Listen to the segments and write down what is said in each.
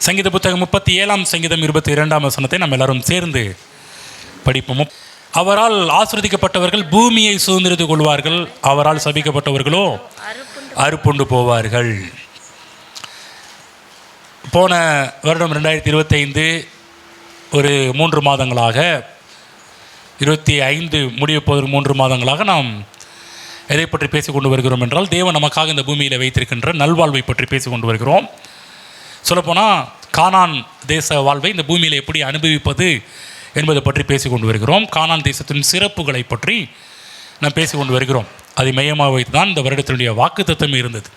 சங்கீத புத்தகம் 37 சங்கீதம் 22 வசனத்தை நம்ம எல்லாரும் சேர்ந்து படிப்போம். அவரால் ஆசீர்வதிக்கப்பட்டவர்கள் பூமியை சுதந்திரித்துக் கொள்வார்கள், அவரால் சபிக்கப்பட்டவர்களோ அறுப்புண்டு போவார்கள். போன வருடம் 2025 ஒரு 3 மாதங்களாக 25 முடிய போகிற 3 மாதங்களாக நாம் எதை பற்றி பேசிக்கொண்டு வருகிறோம் என்றால், தேவன் நமக்காக இந்த பூமியில் வைத்திருக்கின்ற நல்வாழ்வை பற்றி பேசிக்கொண்டு வருகிறோம். சொல்லப்போனால் கானான் தேச வாழ்வை இந்த பூமியில் எப்படி அனுபவிப்பது என்பதை பற்றி பேசிக்கொண்டு வருகிறோம். கானான் தேசத்தின் சிறப்புகளை பற்றி நாம் பேசிக்கொண்டு வருகிறோம். அதை மையமாக வைத்து தான் இந்த வருடத்தினுடைய வாக்குத்தத்தம் இருந்தது.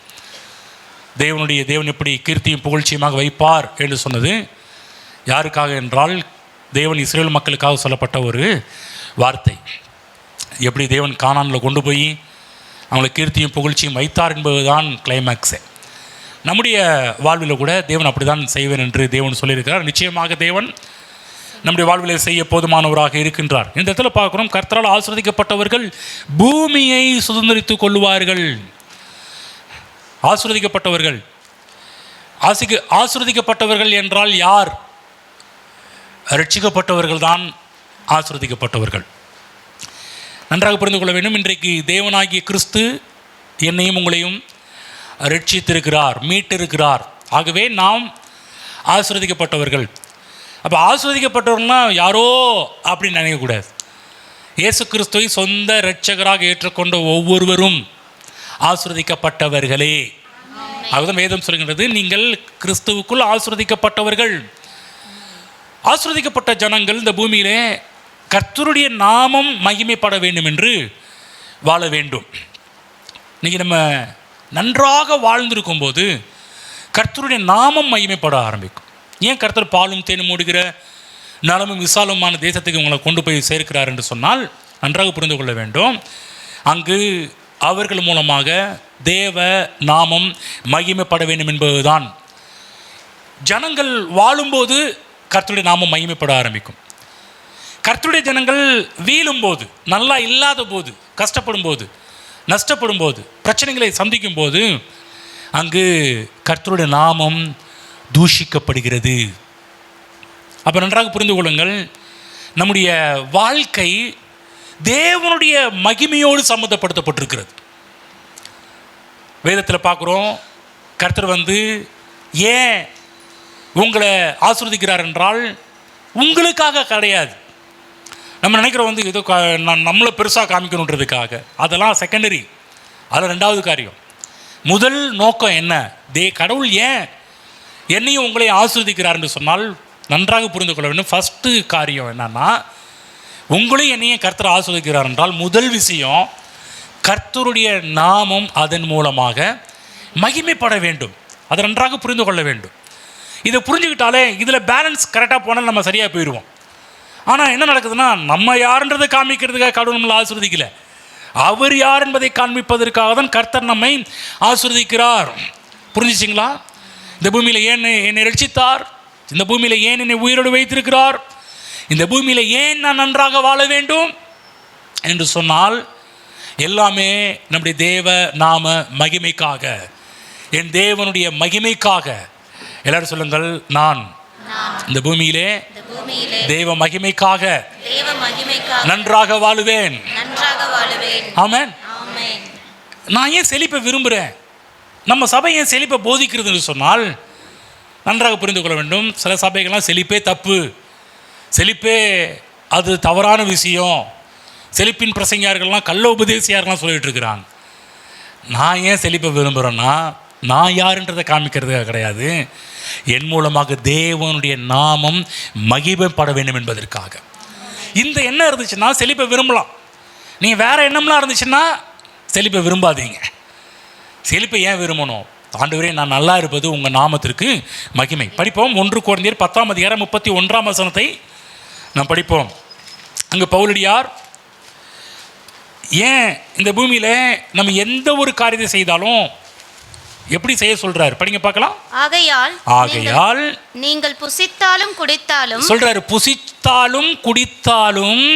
தேவன் எப்படி கீர்த்தியும் புகழ்ச்சியுமாக வைப்பார் என்று சொன்னது யாருக்காக என்றால், தேவன் இஸ்ரேல் மக்களுக்காக சொல்லப்பட்ட ஒரு வார்த்தை. எப்படி தேவன் கானானில் கொண்டு போய் அவங்களை கீர்த்தியும் புகழ்ச்சியும் வைத்தார் என்பதுதான் கிளைமேக்ஸு. நம்முடைய வாழ்வில் கூட தேவன் அப்படி தான் செய்வேன் என்று தேவன் சொல்லியிருக்கிறார். நிச்சயமாக தேவன் நம்முடைய வாழ்வில் செய்ய போதுமானவராக இருக்கின்றார். இந்த இடத்துல பார்க்குறோம், கர்த்தரால் ஆசீர்வதிக்கப்பட்டவர்கள் பூமியை சுதந்திரித்துக் கொள்வார்கள். ஆசீர்வதிக்கப்பட்டவர்கள் என்றால் யார்? ரட்சிக்கப்பட்டவர்கள் தான் ஆசீர்வதிக்கப்பட்டவர்கள். நன்றாக புரிந்து கொள்ள வேண்டும். இன்றைக்கு தேவனாகிய கிறிஸ்து என்னையும் உங்களையும் ரட்சித்திருக்கிறார், மீட்டிருக்கிறார். ஆகவே நாம் ஆசீர்வதிக்கப்பட்டவர்கள். அப்போ ஆசீர்வதிக்கப்பட்டவர்கள்னா யாரோ அப்படின்னு நினைக்கக்கூடாது. இயேசு கிறிஸ்துவை சொந்த இரட்சகராக ஏற்றுக்கொண்ட ஒவ்வொருவரும் ஆசீர்வதிக்கப்பட்டவர்களே. அதுதான் வேதம் சொல்கின்றது, நீங்கள் கிறிஸ்துவுக்குள் ஆசீர்வதிக்கப்பட்டவர்கள். ஆசீர்வதிக்கப்பட்ட ஜனங்கள் இந்த பூமியிலே கர்த்தருடைய நாமம் மகிமைப்பட வேண்டும் என்று வாழ வேண்டும். இன்றைக்கி நம்ம நன்றாக வாழ்ந்திருக்கும் போது கர்த்தருடைய நாமம் மகிமைப்பட ஆரம்பிக்கும். ஏன் கர்த்தர் பாலும் தேனும் மூடுகிற நலமும் விசாலமான தேசத்துக்கு உங்களை கொண்டு போய் சேர்க்கிறார் என்று சொன்னால், நன்றாக புரிந்து கொள்ள வேண்டும், அங்கு அவர்கள் மூலமாக தேவ நாமம் மகிமைப்பட வேண்டும் என்பதுதான். ஜனங்கள் வாழும்போது கர்த்தருடைய நாமம் மகிமைப்பட ஆரம்பிக்கும். கர்த்தருடைய ஜனங்கள் வீழும்போது, நல்லா இல்லாத போது, கஷ்டப்படும் போது, நஷ்டப்படும் போது, பிரச்சனைகளை சந்திக்கும் போது அங்கு கர்த்தருடைய நாமம் தூஷிக்கப்படுகிறது. அப்போ நன்றாக புரிந்து கொள்ளுங்கள், நம்முடைய வாழ்க்கை தேவனுடைய மகிமையோடு சம்மந்தப்படுத்தப்பட்டிருக்கிறது. வேதத்தில் பார்க்குறோம், கர்த்தர் ஏன் உங்களை ஆசீர்வதிக்கிறார் என்றால் உங்களுக்காக கிடையாது. நம்ம நினைக்கிறோம் ஏதோ நம்மளை பெருசாக காமிக்கணுன்றதுக்காக. அதெல்லாம் செகண்டரி, அதில் 2வது காரியம். முதல் நோக்கம் என்ன? கடவுள் ஏன் என்னையும் உங்களையும் ஆசீர்வதிக்கிறார் என்று சொன்னால் நன்றாக புரிந்து கொள்ள வேண்டும். ஃபஸ்ட்டு காரியம் என்னன்னா, உங்களையும் என்னையும் கர்த்தர் ஆசீர்வதிக்கிறார் என்றால் முதல் விஷயம், கர்த்தருடைய நாமம் அதன் மூலமாக மகிமைப்பட வேண்டும். அதை நன்றாக புரிந்து கொள்ள வேண்டும். இதை புரிஞ்சுக்கிட்டாலே இதில் பேலன்ஸ் கரெக்டாக போனால் நம்ம சரியாக போயிடுவோம். ஆனால் என்ன நடக்குதுன்னா, நம்ம யாருன்றதை காமிக்கிறதுக்காக கடவுள் நம்மளை ஆசீர்வதிக்கலை, அவர் யார் என்பதை காண்பிப்பதற்காக தான் கர்த்தர் நம்மை ஆசீர்வதிக்கிறார். புரிஞ்சிச்சிங்களா? இந்த பூமியில் ஏன் என்னை ரட்சித்தார், இந்த பூமியில் ஏன் என்னை உயிரோடு வைத்திருக்கிறார், இந்த பூமியில் ஏன் நான் நன்றாக வாழ வேண்டும் என்று சொன்னால் எல்லாமே நம்முடைய தேவ நாம மகிமைக்காக, என் தேவனுடைய மகிமைக்காக. எல்லாரும் சொல்லுங்கள், நான் இந்த பூமியிலே தேவ மகிமைக்காக நன்றாக வாழுவேன். ஆமென். நான் ஏன் செழிப்பை விரும்புகிறேன், நம்ம சபை ஏன் செழிப்பை போதிக்கிறது என்று சொன்னால் நன்றாக புரிந்து கொள்ள வேண்டும். சில சபைகள்லாம் செழிப்பே தப்பு, செழிப்பே அது தவறான விஷயம், செழிப்பின் பிரசங்கியார்கள்லாம் கள்ள உபதேசியார்கள்லாம் சொல்லிகிட்டு இருக்கிறாங்க. நான் ஏன் செழிப்பை விரும்புகிறேன்னா, நான் யாருன்றதை காமிக்கிறதுக்காக கிடையாது, என் மூலமாக தேவனுடைய நாமம் மகிமைப்பட வேண்டும் என்பதற்காக. இந்த எண்ணம் இருந்துச்சுன்னா செழிப்பை விரும்பலாம். நீங்கள் வேறு எண்ணம்லாம் இருந்துச்சுன்னா செழிப்பை விரும்பாதீங்க. செழிப்பை ஏன் விரும்பணும்? ஆண்டவரே, நான் நல்லா இருப்பது உங்கள் நாமத்திற்கு மகிமை. படிப்போம் 1 கொரிந்தியர் 10:31 நாம் படிப்போம். அங்கே பவுலடியார் ஏன் இந்த பூமியில் நம்ம எந்த ஒரு காரியத்தை செய்தாலும் எப்படி செய்ய சொல்றாரு, படிங்க பார்க்கலாம். ஆகையால் நீங்கள் புசித்தாலும் குடித்தாலும், சொல்றாரு, புசித்தாலும் குடித்தாலும்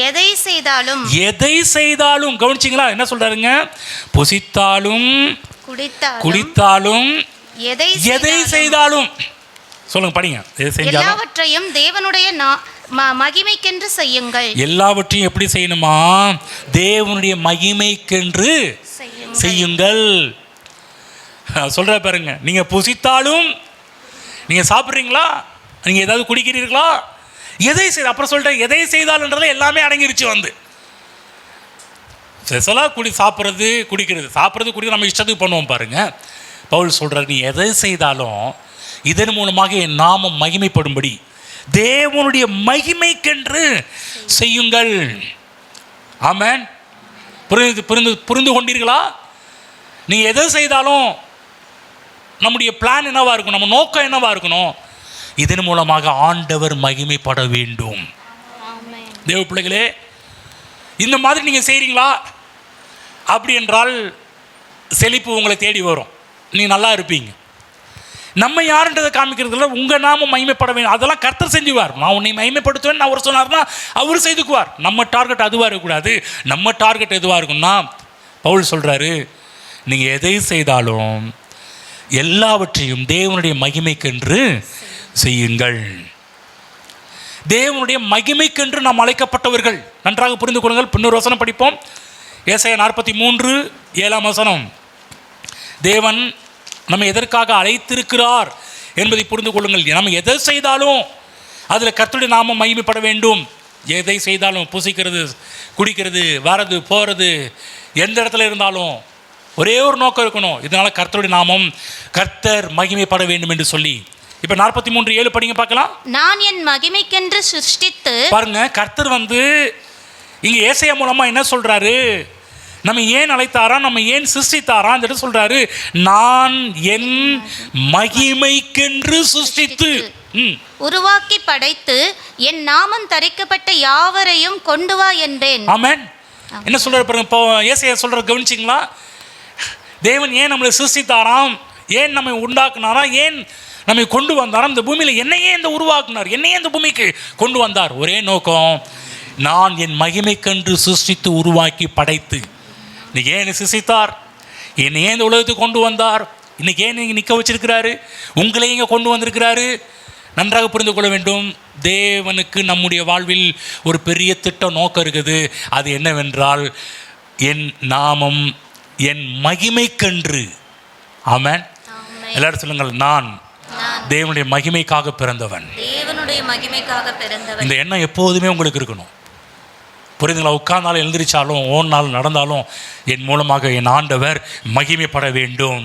எதை செய்தாலும் கவனிச்சிங்களா? என்ன சொல்றாருங்க? புசித்தாலும் குடித்தாலும் எதை செய்தாலும். சொல்லுங்க, படிங்க. எது செஞ்சாலும் எல்லாவற்றையும் தேவனுடைய மகிமைக்கென்று செய்யுங்கள். எல்லாவற்றையும் எப்படி செய்யணுமா? தேவனுடைய மகிமைக்கென்று செய்யுங்கள். சொல்ற பாருங்க, நீங்க புசித்தாலும், நீங்க சாப்பிட்றீங்களா, நீங்க ஏதாவது குடிக்கிறீர்களா, எதை செய்ய, அப்புறம் சொல்றேன், எதை செய்தாலுன்றதுல எல்லாமே அடங்கிருச்சு. வந்து ஸ்பெஷலாக சாப்பிட்றது குடிக்கிறது, சாப்பிட்றது குடிக்கிறது நம்ம இஷ்டத்துக்கு பண்ணுவோம் பாருங்க. பவுல் சொல்றாரு, நீ எதை செய்தாலும் இதன் மூலமாக என் நாமம் மகிமைப்படும்படி தேவனுடைய மகிமைக்கென்று செய்யுங்கள். ஆமென். புரிந்து கொண்டீர்களா? நீங்க எதை செய்தாலும் நம்முடைய பிளான் என்னவா இருக்கணும், நம்ம நோக்கம் என்னவா இருக்கணும்? இதன் மூலமாக ஆண்டவர் மகிமைப்பட வேண்டும். தேவ பிள்ளைகளே, இந்த மாதிரி நீங்க செய்றீங்களா? அப்படி என்றால் செழிப்பு உங்களை தேடி வரும், நீங்க நல்லா இருப்பீங்க. நம்ம யாருன்றதை காமிக்கிறதுல உங்கள் நாமம் மகிமைப்பட வேண்டும். அதெல்லாம் கர்த்தர் செஞ்சுவார். நான் உன்னை மகிமைப்படுத்துவேன் அவர் சொன்னார்னா அவர் செய்துக்குவார். நம்ம டார்கெட் அதுவாக இருக்கக்கூடாது. நம்ம டார்கெட் எதுவாக இருக்கும்னா, பவுல் சொல்கிறாரு, நீங்கள் எதை செய்தாலும் எல்லாவற்றையும் தேவனுடைய மகிமைக்கென்று செய்யுங்கள். தேவனுடைய மகிமைக்கென்று நாம் அழைக்கப்பட்டவர்கள். நன்றாக புரிந்து கொள்ளுங்கள். இன்னொரு வசனம் படிப்போம். ஏசாயா 43:7. தேவன் நம்ம எதற்காக அழைத்திருக்கிறார் என்பதை புரிந்து கொள்ளுங்கள். நம்ம எதை செய்தாலும் அதில் கர்த்தருடைய நாமம் மகிமைப்பட வேண்டும். எதை செய்தாலும், புசிக்கிறது, குடிக்கிறது, வரது, போகிறது, எந்த இடத்துல இருந்தாலும் ஒரே ஒரு நோக்கம் இருக்கணும், இதனால் கர்த்தருடைய நாமம், கர்த்தர் மகிமைப்பட வேண்டும் என்று சொல்லி. இப்போ 43:7 படிங்க பார்க்கலாம். நான் என் மகிமைக்கென்று சிருஷ்டித்து, பாருங்க, கர்த்தர் வந்து இங்கே ஏசாயா மூலமாக என்ன சொல்கிறாரு, நம்ம ஏன் அழைத்தாரா, நம்ம ஏன் சிருஷ்டித்தாரா சொல்றாரு. நான் என் மகிமைக்கென்று சிருஷ்டித்து உருவாக்கி படைத்து என் நாமம் தரிக்கப்பட்ட யாவரையும் கொண்டு வா என்றேன். ஆமென். என்ன சொல்றாரு பாருங்க. இப்போ ஏசாயா சொல்ற கவனிச்சிங்களா? தேவன் ஏன் நம்மளை சிருஷ்டித்தாராம், ஏன் நம்மை உண்டாக்குனாராம், ஏன் நம்மை கொண்டு வந்தாராம், இந்த பூமியில் என்னையே இந்த உருவாக்குனார், என்னையே இந்த பூமிக்கு கொண்டு வந்தார். ஒரே நோக்கம், நான் என் மகிமைக்கென்று சிருஷ்டித்து உருவாக்கி படைத்து. இன்னைக்கு ஏன் சிருஷ்டித்தார், என்னை ஏன் இந்த உலகத்துக்கு கொண்டு வந்தார், இன்னைக்கு ஏன் நீங்கள் நிற்க வச்சிருக்கிறாரு, உங்களையும் இங்கே கொண்டு வந்திருக்கிறாரு. நன்றாக புரிந்து கொள்ள வேண்டும். தேவனுக்கு நம்முடைய வாழ்வில் ஒரு பெரிய திட்ட நோக்கம் இருக்குது. அது என்னவென்றால், என் நாமம் என் மகிமைக்கென்று. ஆமென். எல்லாரும் சொல்லுங்கள், நான் தேவனுடைய மகிமைக்காக பிறந்தவன். தேவனுடைய மகிமைக்காக பிறந்தவன். இந்த எண்ணம் எப்போதுமே உங்களுக்கு இருக்கணும். புரியுதுங்களா? உட்கார்ந்தாலும் எழுந்திரிச்சாலும் ஓடினாலும் நடந்தாலும் என் மூலமாக என் ஆண்டவர் மகிமைப்பட வேண்டும்.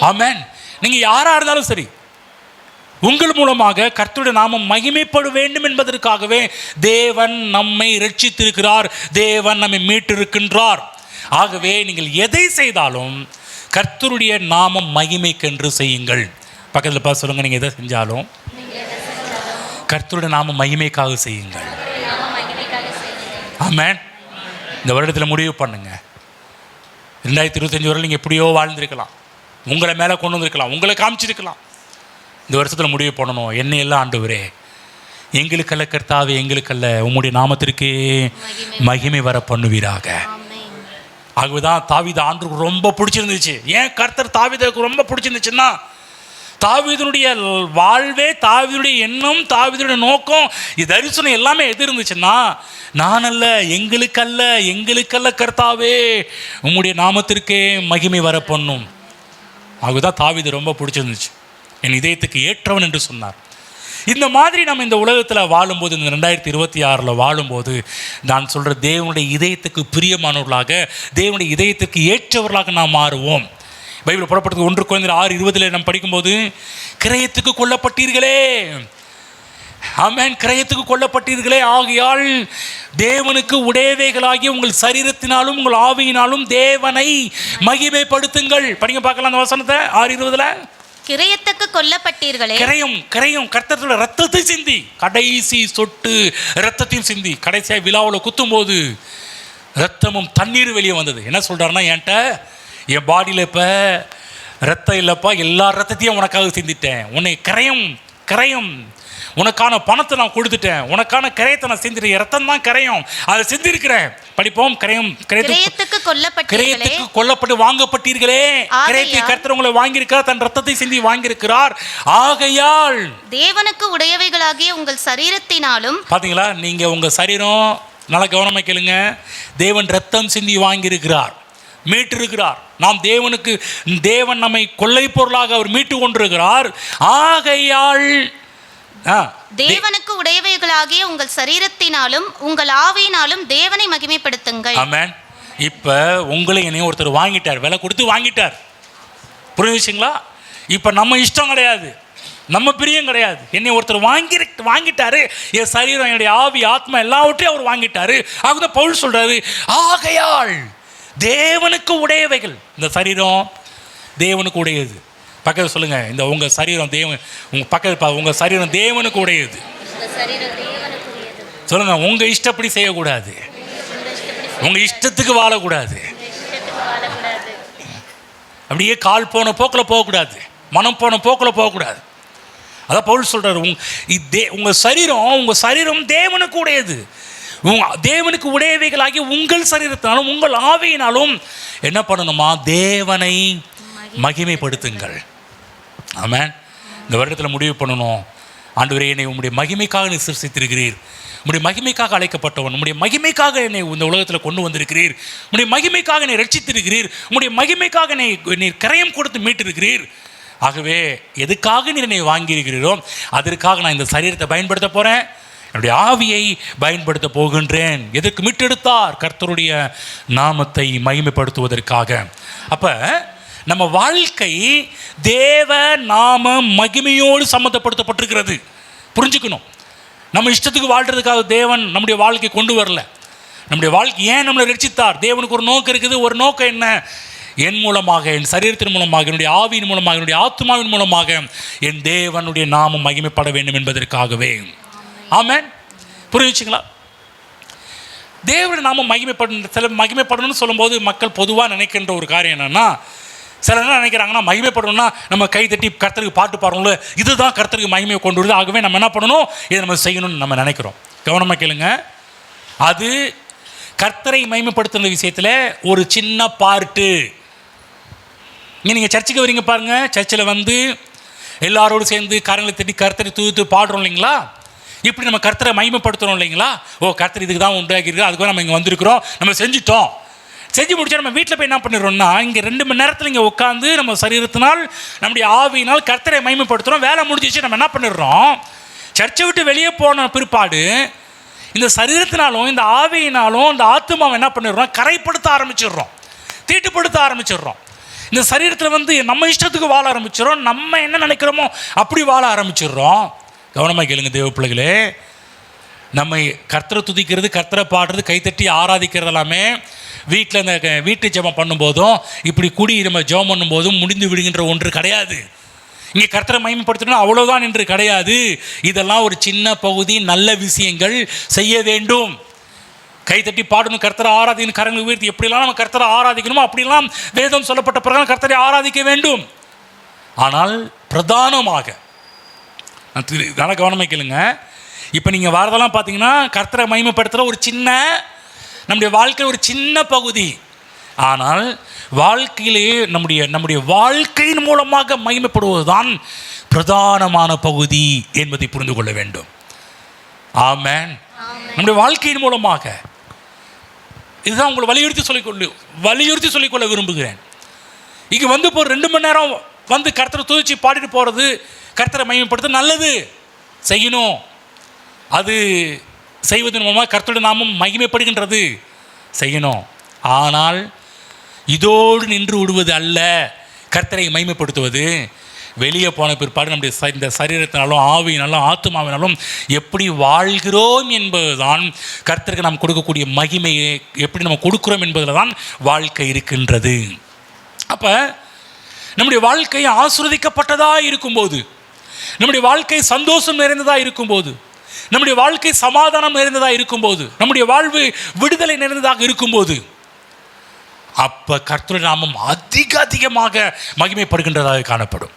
ஆமென். நீங்கள் யாராக இருந்தாலும் சரி, உங்கள் மூலமாக கர்த்தருடைய நாமம் மகிமைப்பட வேண்டும் என்பதற்காகவே தேவன் நம்மை ரட்சித்திருக்கிறார், தேவன் நம்மை மீட்டிருக்கின்றார். ஆகவே நீங்கள் எதை செய்தாலும் கர்த்தருடைய நாமம் மகிமைக்கென்று செய்யுங்கள். பக்கத்தில் பார்த்து சொல்லுங்கள், நீங்கள் எதை செஞ்சாலும் கர்த்தருடைய நாமம் மகிமைக்காக செய்யுங்கள். ஆமென். இந்த வருடத்தில் முடிவு பண்ணுங்க. 2025 வரை நீங்கள் எப்படியோ வாழ்ந்திருக்கலாம், உங்களை மேலே கொண்டு வந்திருக்கலாம், உங்களை காமிச்சிருக்கலாம். இந்த வருஷத்தில் முடிவு பண்ணணும், என்னையெல்லாம் ஆண்டவரே எங்களுக்கல்ல கர்த்தாவே, எங்களுக்கல்ல உம்முடைய நாமத்திற்கே மகிமை வர பண்ணுவீராக. ஆகவேதான் தாவீது ஆண்டவருக்கு ரொம்ப பிடிச்சிருந்துச்சு. ஏன் கர்த்தர் தாவீதுக்கு ரொம்ப பிடிச்சிருந்துச்சுன்னா, தாவீதுடைய வாழ்வே, தாவீதுடைய எண்ணம், தாவீதுடைய நோக்கம், இது தரிசனம் எல்லாமே எது இருந்துச்சுன்னா, நான் அல்ல, எங்களுக்கல்ல கர்த்தாவே உம்முடைய நாமத்திற்கே மகிமை வர பண்ணும். ஆகதான் தாவீது ரொம்ப பிடிச்சிருந்துச்சு. என் இதயத்துக்கு ஏற்றவன் என்று சொன்னார். இந்த மாதிரி நம்ம இந்த உலகத்தில் வாழும்போது, இந்த 2026 வாழும்போது, நான் சொல்கிற தேவனுடைய இதயத்துக்கு பிரியமானவர்களாக, தேவனுடைய இதயத்துக்கு ஏற்றவர்களாக நாம் மாறுவோம். பைபிள் புறப்படுறது 1 Corinthians 6:20 நம்ம படிக்கும்போது, கிரயத்துக்கு கொல்லப்பட்டீர்களே, ஆமென், கிரயத்துக்கு கொல்லப்பட்டீர்களே, ஆகையால் தேவனுக்கு உடையவைகளாகி உங்கள் சரீரத்தினாலும் உங்கள் ஆவியினாலும் தேவனை மகிமைப்படுத்துங்கள். படிங்க பார்க்கலாம் அந்த வசனத்தை. 6:20 கிரயத்துக்கு கொல்லப்பட்டீர்களே. கிரயம் கர்த்தருடைய ரத்தத்தை சிந்தி, கடைசி சொட்டு ரத்தத்தையும் சிந்தி, கடைசியாக விழாவில் குத்தும் போது ரத்தமும் தண்ணீர் வெளியே வந்தது. என்ன சொல்றாருன்னா, என்கிட்ட என் பாடியில் இப்போ ரத்தம் இல்லைப்பா, எல்லா ரத்தத்தையும் உனக்காக சிந்திட்டேன், உன்னை கிரயம் உனக்கான பணத்தை நான் கொடுத்துட்டேன், உனக்கான கிரயத்தை நான் செஞ்சிருக்கேன், ரத்தம் தான் கிரயம், அதை செஞ்சிருக்கிறேன். படிப்போம். கிரயத்துக்கு கொல்லப்பட்டு வாங்கப்பட்டீர்களே. கிரயத்தை கர்த்தர் உங்களை வாங்கியிருக்கிறார், தன் ரத்தத்தை சிந்தி வாங்கியிருக்கிறார். ஆகையால் தேவனுக்கு உடையவைகளாகிய உங்கள் சரீரத்தினாலும். பாத்தீங்களா, நீங்க உங்க சரீரம் நல்ல கவனமா கேளுங்க, தேவன் ரத்தம் சிந்தி வாங்கியிருக்கிறார், மீட்டிருக்கிறார். நாம் தேவன் நம்மை கொள்ளை பொருளாக அவர் மீட்டு கொண்டிருக்கிறார். ஆகையால் தேவனுக்கு உடையவைகளாகிய உங்கள் சரீரத்தினாலும் உங்கள் ஆவியினாலும் தேவனை மகிமைப்படுத்துங்கள். ஆமென். இப்ப உங்களை என்னையும் ஒருத்தர் வாங்கிட்டார், விலை கொடுத்து வாங்கிட்டார். புரிஞ்சுங்களா? இப்ப நம்ம இஷ்டம் கிடையாது, நம்ம பிரியம் கிடையாது. என்னை ஒருத்தர் வாங்கிட்டாரு, என் சரீரம், என்னுடைய ஆவி, ஆத்மா எல்லாவற்றையும் அவர் வாங்கிட்டாரு. அதுதான் பவுல் சொல்றாரு, ஆகையால் தேவனுக்கு உடையவைகள். இந்த சரீரம் தேவனுக்கு உடையது. பக்கத்தில் சொல்லுங்க, இந்த உங்க சரீரம் உங்க சரீரம் தேவனுக்கு உடையது. சொல்லுங்க, உங்க இஷ்டப்படி செய்யக்கூடாது, உங்க இஷ்டத்துக்கு வாழக்கூடாது, அப்படியே கால் போன போக்கில் போகக்கூடாது, மனம் போன போக்கில் போகக்கூடாது. அதான் பவுல் சொல்றாரு, உங்க சரீரம் தேவனுக்கு உடையது. தேவனுக்கு உடையவைகளாகி உங்கள் சரீரத்தினாலும் உங்கள் ஆவியினாலும் என்ன பண்ணணுமா? தேவனை மகிமைப்படுத்துங்கள். ஆமென். இந்த வருடத்தில் முடிவு பண்ணணும், ஆண்டவரே, என்னை உம்முடைய மகிமைக்காக நீ சிருஷ்டித்திருக்கிறீர், உம்முடைய மகிமைக்காக அழைக்கப்பட்டவன், உம்முடைய மகிமைக்காக என்னை இந்த உலகத்தில் கொண்டு வந்திருக்கிறீர், உம்முடைய மகிமைக்காக என்னை ரட்சித்திருக்கிறீர், உம்முடைய மகிமைக்காக நீர் கிரயம் கொடுத்து மீட்டிருக்கிறீர். ஆகவே எதுக்காக நீர் என்னை வாங்கியிருக்கிறீரோ அதற்காக நான் இந்த சரீரத்தை பயன்படுத்த போகிறேன், என்னுடைய ஆவியை பயன்படுத்த போகின்றேன். எதற்கு மீட்டெடுத்தார்? கர்த்தருடைய நாமத்தை மகிமைப்படுத்துவதற்காக. அப்போ நம்ம வாழ்க்கை தேவ நாம மகிமையோடு சம்மந்தப்படுத்தப்பட்டிருக்கிறது. புரிஞ்சுக்கணும். நம்ம இஷ்டத்துக்கு வாழ்கிறதுக்காக தேவன் நம்முடைய வாழ்க்கை கொண்டு வரல. நம்முடைய வாழ்க்கை ஏன் நம்மளை ரட்சித்தார்? தேவனுக்கு ஒரு நோக்கம் இருக்குது. ஒரு நோக்கம் என்ன? என் மூலமாக, என் சரீரத்தின் மூலமாக, என்னுடைய ஆவியின் மூலமாக, என்னுடைய ஆத்மாவின் மூலமாக என் தேவனுடைய நாமம் மகிமைப்பட வேண்டும் என்பதற்காகவே. ஆமென். புரிஞ்சுங்களா? தேவனுடைய நாமம் மகிமைப்படணும்னு சொல்லும்போது மக்கள் பொதுவாக நினைக்கின்ற ஒரு காரியம் என்னன்னா, சில என்ன நினைக்கிறாங்கன்னா, மகிமைப்படணும்னா நம்ம கை தட்டி கர்த்தருக்கு பாட்டு பாடுறோம்ல, இதுதான் கர்த்தருக்கு மகிமையை கொண்டு வருது, ஆகவே நம்ம என்ன பண்ணணும், இதை நம்ம செய்யணும்னு நம்ம நினைக்கிறோம். கவனமாக கேளுங்க, அது கர்த்தரை மகிமைப்படுத்துகிற விஷயத்தில் ஒரு சின்ன பார்ட்டு. இங்கே நீங்கள் சர்ச்சுக்கு வரீங்க பாருங்க, சர்ச்சில் வந்து எல்லாரோடு சேர்ந்து கரங்களை தட்டி கர்த்தரை தூத்து பாடுறோம் இல்லைங்களா? இப்படி நம்ம கர்த்தரை மகிமைப்படுத்துகிறோம் இல்லைங்களா? ஓ, கர்த்தர் இதுக்கு தான் உண்டாக்கிருக்கு, அதுக்கு நம்ம இங்கே வந்திருக்கிறோம், நம்ம செஞ்சுட்டோம். செஞ்சு முடிச்சா நம்ம வீட்டில் போய் என்ன பண்ணிடுறோம்னா, இங்கே 2 மணி நேரத்தில் இங்கே உட்காந்து நம்ம சரீரத்தினால் நம்முடைய ஆவியினால் கர்த்தரை மகிமைப்படுத்துகிறோம். வேலை முடிஞ்சிச்சு, நம்ம என்ன பண்ணிடுறோம், சர்ச்சை விட்டு வெளியே போன பிற்பாடு இந்த சரீரத்தினாலும் இந்த ஆவியினாலும் இந்த ஆத்மாவை என்ன பண்ணிடுறோம், கரைப்படுத்த ஆரம்பிச்சிடுறோம், தீட்டுப்படுத்த ஆரம்பிச்சிடுறோம். இந்த சரீரத்தில் வந்து நம்ம இஷ்டத்துக்கு வாழ ஆரம்பிச்சிடுறோம், நம்ம என்ன நினைக்கிறோமோ அப்படி வாழ ஆரம்பிச்சிடுறோம். கவனமாக கேளுங்க தேவ பிள்ளைகளே, நம்ம கர்த்தரை துதிக்கிறது, கர்த்தரை பாடுறது, கைத்தட்டி ஆராதிக்கிறது எல்லாமே வீட்டில் இந்த வீட்டு ஜெபம் பண்ணும்போதும் இப்படி கூடி நம்ம ஜெபம் பண்ணும்போதும் முடிந்து விடுகின்ற ஒன்று கிடையாது. இங்கே கர்த்தரை மகிமைப்படுத்தணும் அவ்வளோதான் என்று கிடையாது. இதெல்லாம் ஒரு சின்ன பகுதி. நல்ல விஷயங்கள் செய்ய வேண்டும், கைத்தட்டி பாடணும், கர்த்தரை ஆராதிக்கணும், கரங்களை உயர்த்தி எப்படிலாம் நம்ம கர்த்தரை ஆராதிக்கணுமோ அப்படிலாம் வேதம் சொல்லப்பட்ட பிரகாரம் கர்த்தரை ஆராதிக்க வேண்டும். ஆனால் பிரதானமாக நான் கவனமாக கேளுங்க, இப்போ நீங்கள் வரதெல்லாம் பார்த்தீங்கன்னா கர்த்தரை மகிமைப்படுத்துகிற ஒரு சின்ன நம்முடைய வாழ்க்கை ஒரு சின்ன பகுதி. ஆனால் வாழ்க்கையிலேயே நம்முடைய வாழ்க்கையின் மூலமாக மகிமைப்படுவதுதான் பிரதானமான பகுதி என்பதை புரிந்து கொள்ள வேண்டும். ஆமென். நம்முடைய வாழ்க்கையின் மூலமாக இதுதான் உங்களை வலியுறுத்தி சொல்லிக்கொள்ள விரும்புகிறேன். இங்கே வந்து இப்போ 2 மணி நேரம் வந்து கர்த்தரை துதிச்சு பாடிட்டு போகிறது, கர்த்தரை மகிமைப்படுத்த நல்லது, செய்யணும். அது செய்வதன் மூலமாக கர்த்தருடைய நாமம் மகிமைப்படுகின்றது, செய்யணும். ஆனால் இதோடு நின்று விடுவது அல்ல கர்த்தரை மகிமைப்படுத்துவது. வெளியே போன பிற்பாடு நம்முடைய இந்த சரீரத்தினாலும் ஆவியினாலும் ஆத்மாவினாலும் எப்படி வாழ்கிறோம் என்பதுதான் கர்த்தருக்கு நாம் கொடுக்கக்கூடிய மகிமையை எப்படி நம்ம கொடுக்குறோம் என்பதில் தான் வாழ்க்கை இருக்கின்றது. அப்போ நம்முடைய வாழ்க்கை ஆசீர்வதிக்கப்பட்டதாக இருக்கும்போது, நம்முடைய வாழ்க்கை சந்தோஷம் நிறைந்ததாக இருக்கும்போது, நம்முடைய வாழ்க்கை சமாதானம் நிறைந்ததாக இருக்கும்போது, நம்முடைய வாழ்வு விடுதலை நிறைந்ததாக இருக்கும்போது, அப்போ கர்த்தருடைய நாமம் அதிகமாக மகிமைப்படுகின்றதாக காணப்படும்.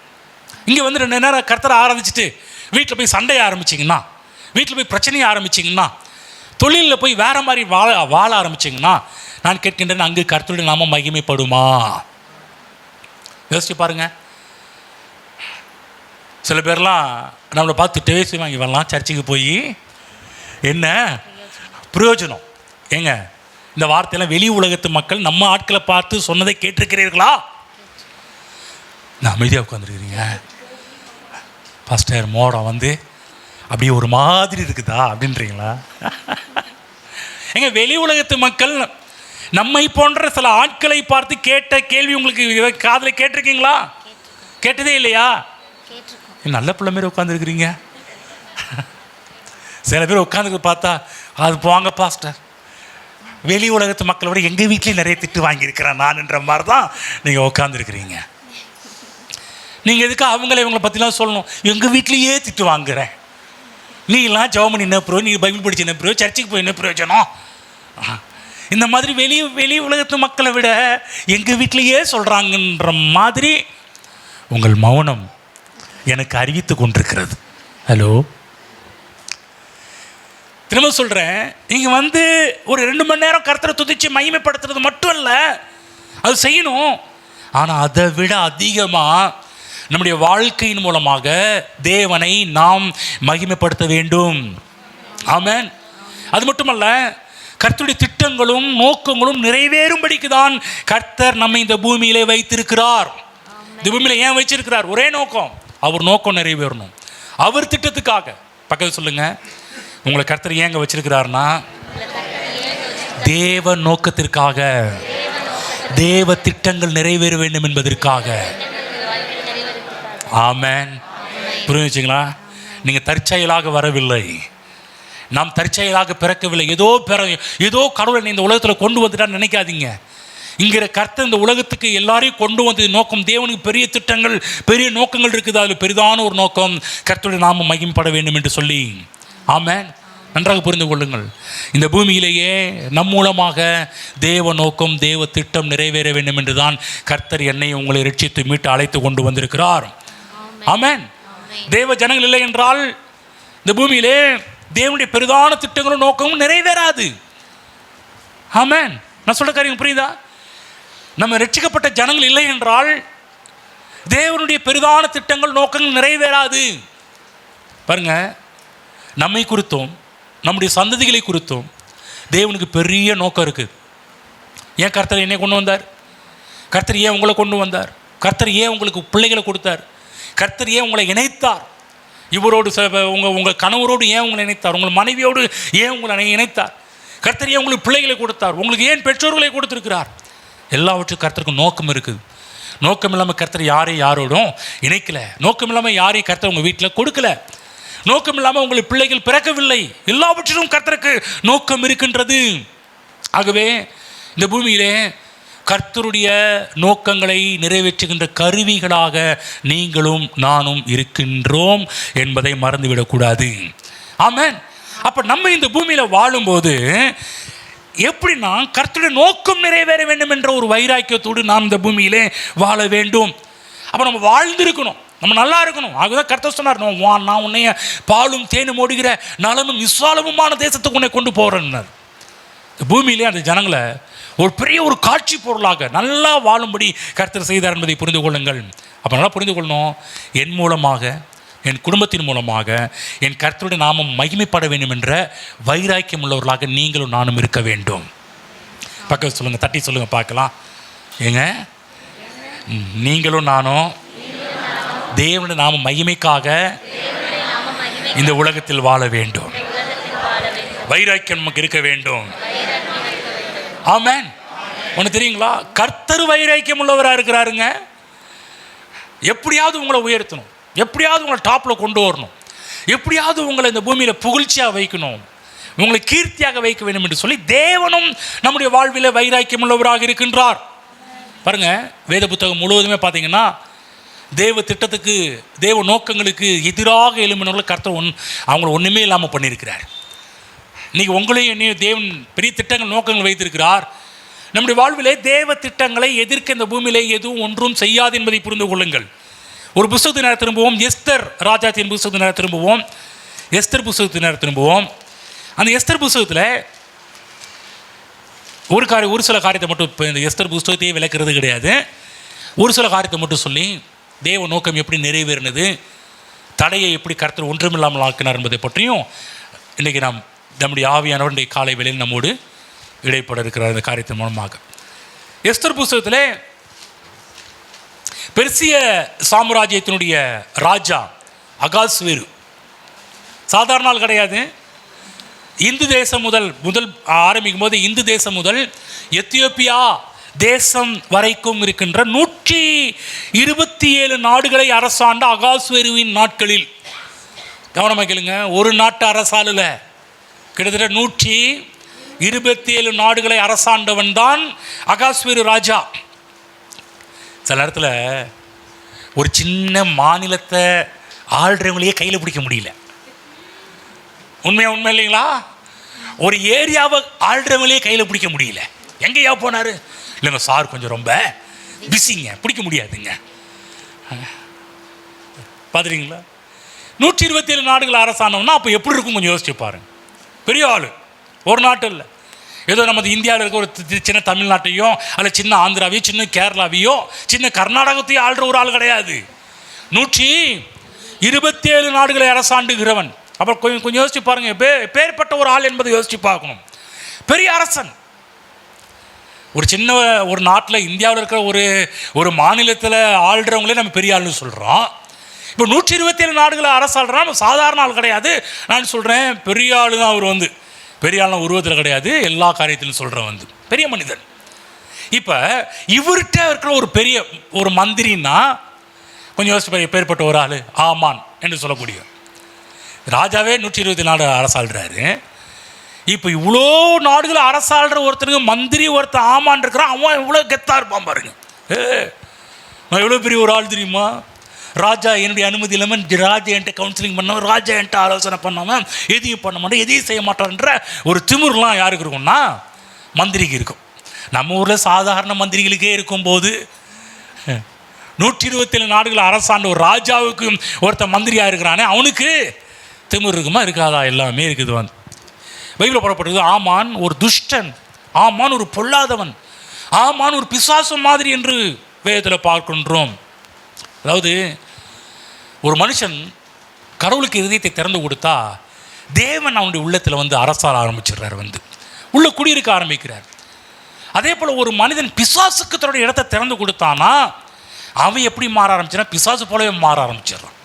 இங்கே வந்து 2 நேரம் கர்த்தரை ஆராதிச்சுட்டு வீட்டில் போய் சண்டையை ஆரம்பிச்சிங்கன்னா, வீட்டில் போய் பிரச்சனையை ஆரம்பிச்சிங்கன்னா, தொழிலில் போய் வேறு மாதிரி வாழ ஆரம்பிச்சிங்கன்னா, நான் கேட்கின்றேன், அங்கு கர்த்தருடைய நாமம் மகிமைப்படுமா? யோசிச்சு பாருங்க. சில பேர்லாம் நம்மளை பார்த்து டேசி வாங்கி வரலாம், சர்ச்சுக்கு போய் என்ன பிரயோஜனம்? ஏங்க, இந்த வார்த்தையெல்லாம் வெளி உலகத்து மக்கள் நம்ம ஆட்களை பார்த்து சொன்னதை கேட்டிருக்கிறீர்களா? நான் அமைதியாக உட்காந்துருக்கிறீங்க. பாஸ்டர் மோடம் வந்து அப்படியே ஒரு மாதிரி இருக்குதா அப்படின்றீங்களா? ஏங்க, வெளி உலகத்து மக்கள் நம்மை போன்ற சில ஆட்களை பார்த்து கேட்ட கேள்வி உங்களுக்கு காதில் கேட்டிருக்கீங்களா? கேட்டதே இல்லையா? நல்ல பிள்ளை மாரி உட்காந்துருக்கிறீங்க. சில பேர் உட்காந்துருக்கு பார்த்தா, அது போங்க பாஸ்டர், வெளி உலகத்து மக்களை விட எங்கள் வீட்லேயும் நிறைய திட்டு வாங்கியிருக்கிறேன் நான்ன்ற மாதிரி தான் நீங்கள் உட்காந்துருக்கிறீங்க. நீங்கள் எதுக்கு இவங்களை பற்றிலாம் சொல்லணும்? எங்கள் வீட்லேயே திட்டு வாங்குறேன், நீலாம் ஜெபம் என்ன ப்ரோ, நீ பைபிள் படிச்சு என்ன ப்ரோ, சர்ச்சுக்கு போய் என்ன பிரயோஜனம்? இந்த மாதிரி வெளி உலகத்து மக்களை விட எங்கள் வீட்டிலையே சொல்கிறாங்கன்ற மாதிரி உங்கள் மௌனம் எனக்கு அறிவித்து கொண்டிருக்கிறது. ஹலோ, திரும்ப சொல்கிறேன், நீங்கள் வந்து ஒரு 2 மணி நேரம் கர்த்தரை துதிச்சு மகிமைப்படுத்துறது மட்டும் இல்லை, அது செய்யணும். ஆனால் அதை விட அதிகமாக நம்முடைய வாழ்க்கையின் மூலமாக தேவனை நாம் மகிமைப்படுத்த வேண்டும். ஆமென். அது மட்டுமல்ல, கர்த்தருடைய திட்டங்களும் நோக்கங்களும் நிறைவேறும்படிக்கு தான் கர்த்தர் நம்மை இந்த பூமியிலே வைத்திருக்கிறார். இந்த பூமியில ஏன் வச்சிருக்கிறார்? ஒரே நோக்கம், அவர் நோக்கம் நிறைவேறணும். அவர் திட்டத்துக்காக. பக்கத்தில் சொல்லுங்க, உங்களை கர்த்தர் ஏங்க வச்சிருக்கிறார்னா தேவ நோக்கத்திற்காக, தேவ திட்டங்கள் நிறைவேற வேண்டும் என்பதற்காக. ஆமென். புரிஞ்சுங்களா? நீங்கள் தற்செயலாக வரவில்லை, நாம் தற்செயலாக பிறக்கவில்லை. ஏதோ கடவுளை இந்த உலகத்தில் கொண்டு வந்துட்டான்னு நினைக்காதீங்க. இங்கிற கர்த்தர் இந்த உலகத்துக்கு எல்லாரையும் கொண்டு வந்தது நோக்கம். தேவனுக்கு பெரிய திட்டங்கள், பெரிய நோக்கங்கள் இருக்குது. அதில் பெரிதான ஒரு நோக்கம் கர்த்தருடைய நாமம் மகிமைப்பட வேண்டும் என்று சொல்லி. ஆமென். நன்றாக புரிந்து கொள்ளுங்கள். இந்த பூமியிலேயே நம் மூலமாக தேவ நோக்கம், தேவ திட்டம் நிறைவேற வேண்டும் என்று தான் கர்த்தர் என்னை உங்களை ரட்சித்து மீட்டு அழைத்து கொண்டு வந்திருக்கிறார். ஆமென். தேவ ஜனங்கள் இல்லை என்றால் இந்த பூமியிலே தேவனுடைய பெரிதான திட்டங்களும் நோக்கமும் நிறைவேறாது. ஆமென். நான் சொல்ல காரியம் புரியுதா? நம்ம ரட்சிக்கப்பட்ட ஜனங்கள் இல்லை என்றால் தேவனுடைய பெரிதான திட்டங்கள் நோக்கங்கள் நிறைவேறாது. பாருங்க, நம்மை குறித்தும் நம்முடைய சந்ததிகளை குறித்தும் தேவனுக்கு பெரிய நோக்கம் இருக்குது. ஏன் கர்த்தர் என்னை கொண்டு வந்தார்? கர்த்தர் ஏன் உங்களை கொண்டு வந்தார்? கர்த்தர் ஏன் உங்களுக்கு பிள்ளைகளை கொடுத்தார்? கர்த்தர் ஏன் உங்களை இணைத்தார்? இவரோடு உங்கள் கணவரோடு ஏன் உங்களை இணைத்தார்? உங்கள் மனைவியோடு ஏன் உங்களை இணைத்தார்? கர்த்தர் ஏன் உங்களுக்கு பிள்ளைகளை கொடுத்தார்? உங்களுக்கு ஏன் பெற்றோர்களை கொடுத்துருக்கிறார்? எல்லாவற்றுக்கும் கர்த்தருக்கு நோக்கம் இருக்குது. நோக்கம் இல்லாமல் கர்த்தர் யாரோடும் இணைக்கல. நோக்கம் இல்லாமல் யாரையும் கர்த்தர் உங்கள் வீட்டில் கொடுக்கல. நோக்கம் இல்லாமல் உங்களுக்கு பிள்ளைகள் பிறக்கவில்லை. எல்லாவற்றிலும் கர்த்தருக்கு நோக்கம் இருக்கின்றது. ஆகவே இந்த பூமியிலே கர்த்தருடைய நோக்கங்களை நிறைவேற்றுகின்ற கருவிகளாக நீங்களும் நானும் இருக்கின்றோம் என்பதை மறந்துவிடக்கூடாது. ஆமென். அப்போ நம்ம இந்த பூமியில் வாழும்போது எப்படின்னா கர்த்தருடைய நோக்கம் நிறைவேற வேண்டும் என்ற ஒரு வைராக்கியத்தோடு நாம் இந்த பூமியிலே வாழ வேண்டும். அப்போ நம்ம வாழ்ந்திருக்கணும், நம்ம நல்லா இருக்கணும். ஆகவே கர்த்தர் சொன்னார், நான் உன்னைய பாலும் தேனும் ஓடுகிற நலமும் விசாலமுமான தேசத்துக்கு உன்னை கொண்டு போகிறேன்னார். இந்த பூமியிலே அந்த ஜனங்களை ஒரு பெரிய ஒரு காட்சி பொருளாக நல்லா வாழும்படி கர்த்தர் செய்தார் என்பதை புரிந்து கொள்ளுங்கள். அப்போ நல்லா புரிந்து கொள்ளணும், என் மூலமாக, என் குடும்பத்தின் மூலமாக என் கர்த்தருடைய நாமம் மகிமைப்பட வேண்டும் என்ற வைராக்கியம் உள்ளவர்களாக நீங்களும் நானும் இருக்க வேண்டும். பக்கத்தில் சொல்லுங்கள், தட்டி சொல்லுங்கள் பார்க்கலாம். ஏங்க, நீங்களும் நானும் தேவனுடைய நாமம் மகிமைக்காக இந்த உலகத்தில் வாழ வேண்டும். வைராக்கியம் நமக்கு இருக்க வேண்டும். ஆமென். ஒன்று தெரியுங்களா? கர்த்தர் வைராக்கியம் உள்ளவராக இருக்கிறாருங்க. எப்படியாவது உங்களை உயர்த்தணும், எப்படியாவது உங்களை டாப்பில் கொண்டு வரணும், எப்படியாவது உங்களை இந்த பூமியில் புகழ்ச்சியாக வைக்கணும், உங்களை கீர்த்தியாக வைக்க வேண்டும் என்று சொல்லி தேவனும் நம்முடைய வாழ்வில் வைராக்கியம் உள்ளவராக இருக்கின்றார். பாருங்க, வேத புத்தகம் முழுவதுமே பார்த்தீங்கன்னா தேவ திட்டத்துக்கு, தேவ நோக்கங்களுக்கு எதிராக எழும்பினவர்கள் கர்த்தர் அவங்கள ஒன்றுமே இல்லாமல் பண்ணியிருக்கிறார். இன்றைக்கி உங்களையும் என்னையும் தேவன் பெரிய திட்டங்கள், நோக்கங்கள் வைத்திருக்கிறார். நம்முடைய வாழ்விலே தேவ திட்டங்களை எதிர்க்க இந்த பூமியிலே எதுவும் ஒன்றும் செய்யாது என்பதை புரிந்து கொள்ளுங்கள். ஒரு புஸ்தகத்தின் நேரம் திரும்புவோம். எஸ்தர் ராஜாத்தின் புஸ்தகத்தின் நேரம் திரும்புவோம். எஸ்தர் புஸ்தகத்தின் நேரம் திரும்புவோம். அந்த எஸ்தர் புஸ்தகத்தில் ஒரு சில காரியத்தை மட்டும், இப்போ இந்த எஸ்தர் புஸ்தகத்தையே விளக்குறது கிடையாது, ஒரு சில காரியத்தை மட்டும் சொல்லி தேவ நோக்கம் எப்படி நிறைவேறினது, தடையை எப்படி கர்த்தர் ஒன்றுமில்லாமல் ஆக்கினார் என்பதை பற்றியும் இன்றைக்கி நாம் நம்முடைய ஆவியானவருடைய காலை வேளையில் நம்மோடு இடைப்பட இருக்கிற இந்த காரியத்தின் மூலமாக. எஸ்தர் புஸ்தகத்தில் பெர்சிய சாம்ராஜ்யத்தினுடைய ராஜா அகாஸ்வேரு சாதாரண ஆள் கிடையாது. இந்து தேசம் முதல் ஆரம்பிக்கும் போது இந்து தேசம் முதல் எத்தியோப்பியா தேசம் வரைக்கும் இருக்கின்ற 127 நாடுகளை அரசாண்ட அகாஸ்வேருவின் நாட்களில், கவனமாக கேளுங்க, ஒரு நாட்டு அரசாளுல கிட்டத்தட்ட 127 நாடுகளை அரசாண்டவன் தான் அகாஸ்வேரு ராஜா. சில நேரத்தில் ஒரு சின்ன மாநிலத்தை ஆள்றவங்களையே கையில் பிடிக்க முடியல. உண்மை இல்லைங்களா? ஒரு ஏரியாவை ஆள்றவங்களையே கையில் பிடிக்க முடியல. எங்கேயா போனார்? இல்லைங்க சார், கொஞ்சம் ரொம்ப பிஸிங்க, பிடிக்க முடியாதுங்க. பார்த்துறீங்களா? 127 நாடுகள் அரசானோம்னா அப்போ எப்படி இருக்கும் கொஞ்சம் யோசிச்சு பாருங்க. பெரிய ஆள், ஒரு நாட்டு இல்லை, ஏதோ நமது இந்தியாவில் இருக்க ஒரு சின்ன தமிழ்நாட்டையோ அல்ல சின்ன ஆந்திராவையோ சின்ன கேரளாவையோ சின்ன கர்நாடகத்தையோ ஆள்ற ஒரு ஆள் கிடையாது. 127 நாடுகளை அரசாண்டுகிறவன். அப்புறம் கொஞ்சம் யோசிச்சு பாருங்க, பேர்பட்ட ஒரு ஆள் என்பதை யோசிச்சு பார்க்கணும். பெரிய அரசன். ஒரு சின்ன ஒரு நாட்டில் இந்தியாவில் இருக்கிற ஒரு மாநிலத்தில் ஆள்றவங்களே நம்ம பெரிய ஆள்னு சொல்கிறோம். இப்போ 127 நாடுகளை அரசாள்றான், சாதாரண ஆள் கிடையாது. நான் சொல்கிறேன் பெரிய ஆள் தான் அவர். பெரிய ஆள்லாம் உருவத்தில் கிடையாது, எல்லா காரியத்திலும் சொல்கிறேன் பெரிய மனிதன். இப்போ இவர்கிட்ட இருக்கிற ஒரு மந்திரின்னா கொஞ்சம் யோசிச்சு பேர்பட்ட ஒரு ஆள் ஆமான் என்று சொல்லக்கூடிய ராஜாவே 124 நாடு அரசாள்றாரு. இப்போ இவ்வளோ நாடுகளை அரசாள்ற ஒருத்தருக்கு மந்திரி ஒருத்தர் ஆமான் இருக்கிறான். அவன் இவ்வளோ கெத்தாக இருப்பான் பாருங்க. நான் எவ்வளோ பெரிய ஒரு ஆள் தெரியுமா? ராஜா என்னுடைய அனுமதி இல்லாமல் ராஜா என்கிட்ட கவுன்சிலிங் பண்ணவன், ராஜா என்கிட்ட ஆலோசனை பண்ணவன், எதையும் பண்ண மாட்டேன், எதையும் செய்ய மாட்டான்ற ஒரு திமிர்லாம் யாருக்கு இருக்கும்னா மந்திரிக்கு இருக்கும். நம்ம ஊரில் சாதாரண மந்திரிகளுக்கே இருக்கும்போது 127 நாடுகள் அரசாண்ட ஒரு ராஜாவுக்கு ஒருத்தன் மந்திரியாக இருக்கிறானே, அவனுக்கு திமிர் இருக்குமா இருக்காதா? எல்லாமே இருக்குது. பைபிளில் போடப்பட்டது ஆமான் ஒரு துஷ்டன், ஆமான் ஒரு பொல்லாதவன், ஆமான் ஒரு பிசாசு மாதிரி என்று வேதத்தில் பார்க்கின்றோம். அதாவது ஒரு மனுஷன் கடவுளுக்கு இதயத்தை திறந்து கொடுத்தா தேவன் அவனுடைய உள்ளத்தில் அரசாள ஆரம்பிச்சிடுறார், உள்ள குடியிருக்க ஆரம்பிக்கிறார். அதே போல் ஒரு மனிதன் பிசாசுக்கு தன்னுடைய இடத்தை திறந்து கொடுத்தானா அவன் எப்படி மாற ஆரம்பிச்சானா பிசாசு போலவே மாற ஆரம்பிச்சிடறான்.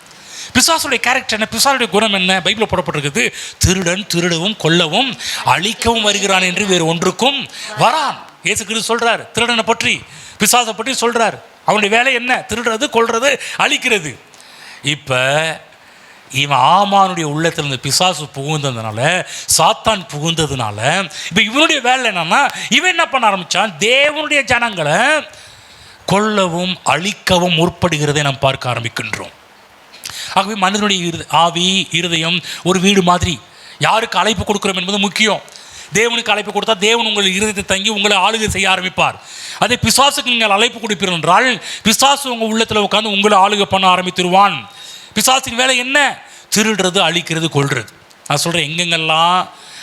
பிசாசுடைய கேரக்டர் என்ன, பிசாசுடைய குணம் என்ன? பைபிளில் போடப்பட்டிருக்குது, திருடன் திருடவும் கொல்லவும் அழிக்கவும் வருகிறான் என்று வேறு ஒன்றுக்கும் வரான். இயேசு கிறிஸ்து சொல்றார் திருடனை பற்றி, பிசாசை பற்றி சொல்றார். அவனுடைய வேலை என்ன? திருடுறது, கொல்றது, அழிக்கிறது. இப்போ இவன் ஆமானுடைய உள்ளத்தில் இருந்த பிசாசு புகுந்ததுனால, சாத்தான் புகுந்ததுனால இப்போ இவனுடைய வேலை என்னன்னா, இவன் என்ன பண்ண ஆரம்பித்தான்? தேவனுடைய ஜனங்களை கொல்லவும் அழிக்கவும் முற்படுகிறதை நாம் பார்க்க ஆரம்பிக்கின்றோம். ஆகவே மனிதனுடைய ஆவி இருதயம் ஒரு வீடு மாதிரி. யாருக்கு அழைப்பு கொடுக்குறோம் என்பது முக்கியம். தேவனுக்கு அழைப்பு கொடுத்தா தேவன் உங்கள் இருதயத்தை தங்கி உங்களை ஆளுகை செய்ய ஆரம்பிப்பார். அதே பிசாசுக்கு நீங்கள் அழைப்பு கொடுப்பீர்கள் என்றால் பிசாசு உங்கள் உள்ளத்தில் உட்காந்து உங்களை ஆளுகை பண்ண ஆரம்பித்துருவான். பிசாசின் வேலை என்ன? திருடுறது, அழிக்கிறது, கொல்றது. நான் சொல்கிறேன், எங்கெங்கெல்லாம்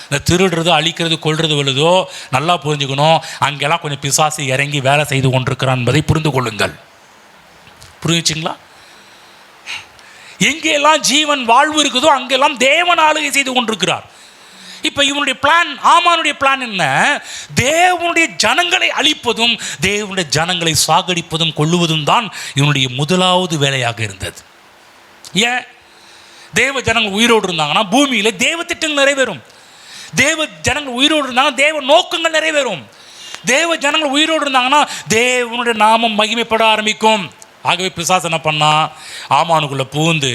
இந்த திருடுறது, அழிக்கிறது, கொல்றது வருதோ நல்லா புரிஞ்சுக்கணும், அங்கெல்லாம் கொஞ்சம் பிசாசு இறங்கி வேலை செய்து கொண்டிருக்கிறான் என்பதை புரிந்து கொள்ளுங்கள். புரிஞ்சுங்களா? எங்கெல்லாம் ஜீவன் வாழ்வு இருக்குதோ அங்கெல்லாம் தேவன் ஆளுகை செய்து கொண்டிருக்கிறார். இப்போ இவனுடைய பிளான், ஆமானுடைய பிளான் என்ன? தேவனுடைய ஜனங்களை அழிப்பதும் தேவனுடைய ஜனங்களை சாகடிப்பதும் கொள்ளுவதும் தான் இவனுடைய முதலாவது வேலையாக இருந்தது. ஏன்? தேவ ஜனங்கள் உயிரோடு இருந்தாங்கன்னா பூமியில் தேவ திட்டங்கள் நிறைவேறும். தேவ ஜனங்கள் உயிரோடு இருந்தாங்கன்னா தேவ நோக்கங்கள் நிறைவேறும். தேவ ஜனங்கள் உயிரோடு இருந்தாங்கன்னா தேவனுடைய நாமம் மகிமைப்பட ஆரம்பிக்கும். ஆகவே பிசாசு என்ன பண்ணான்? ஆமானுக்குள்ளே பூந்து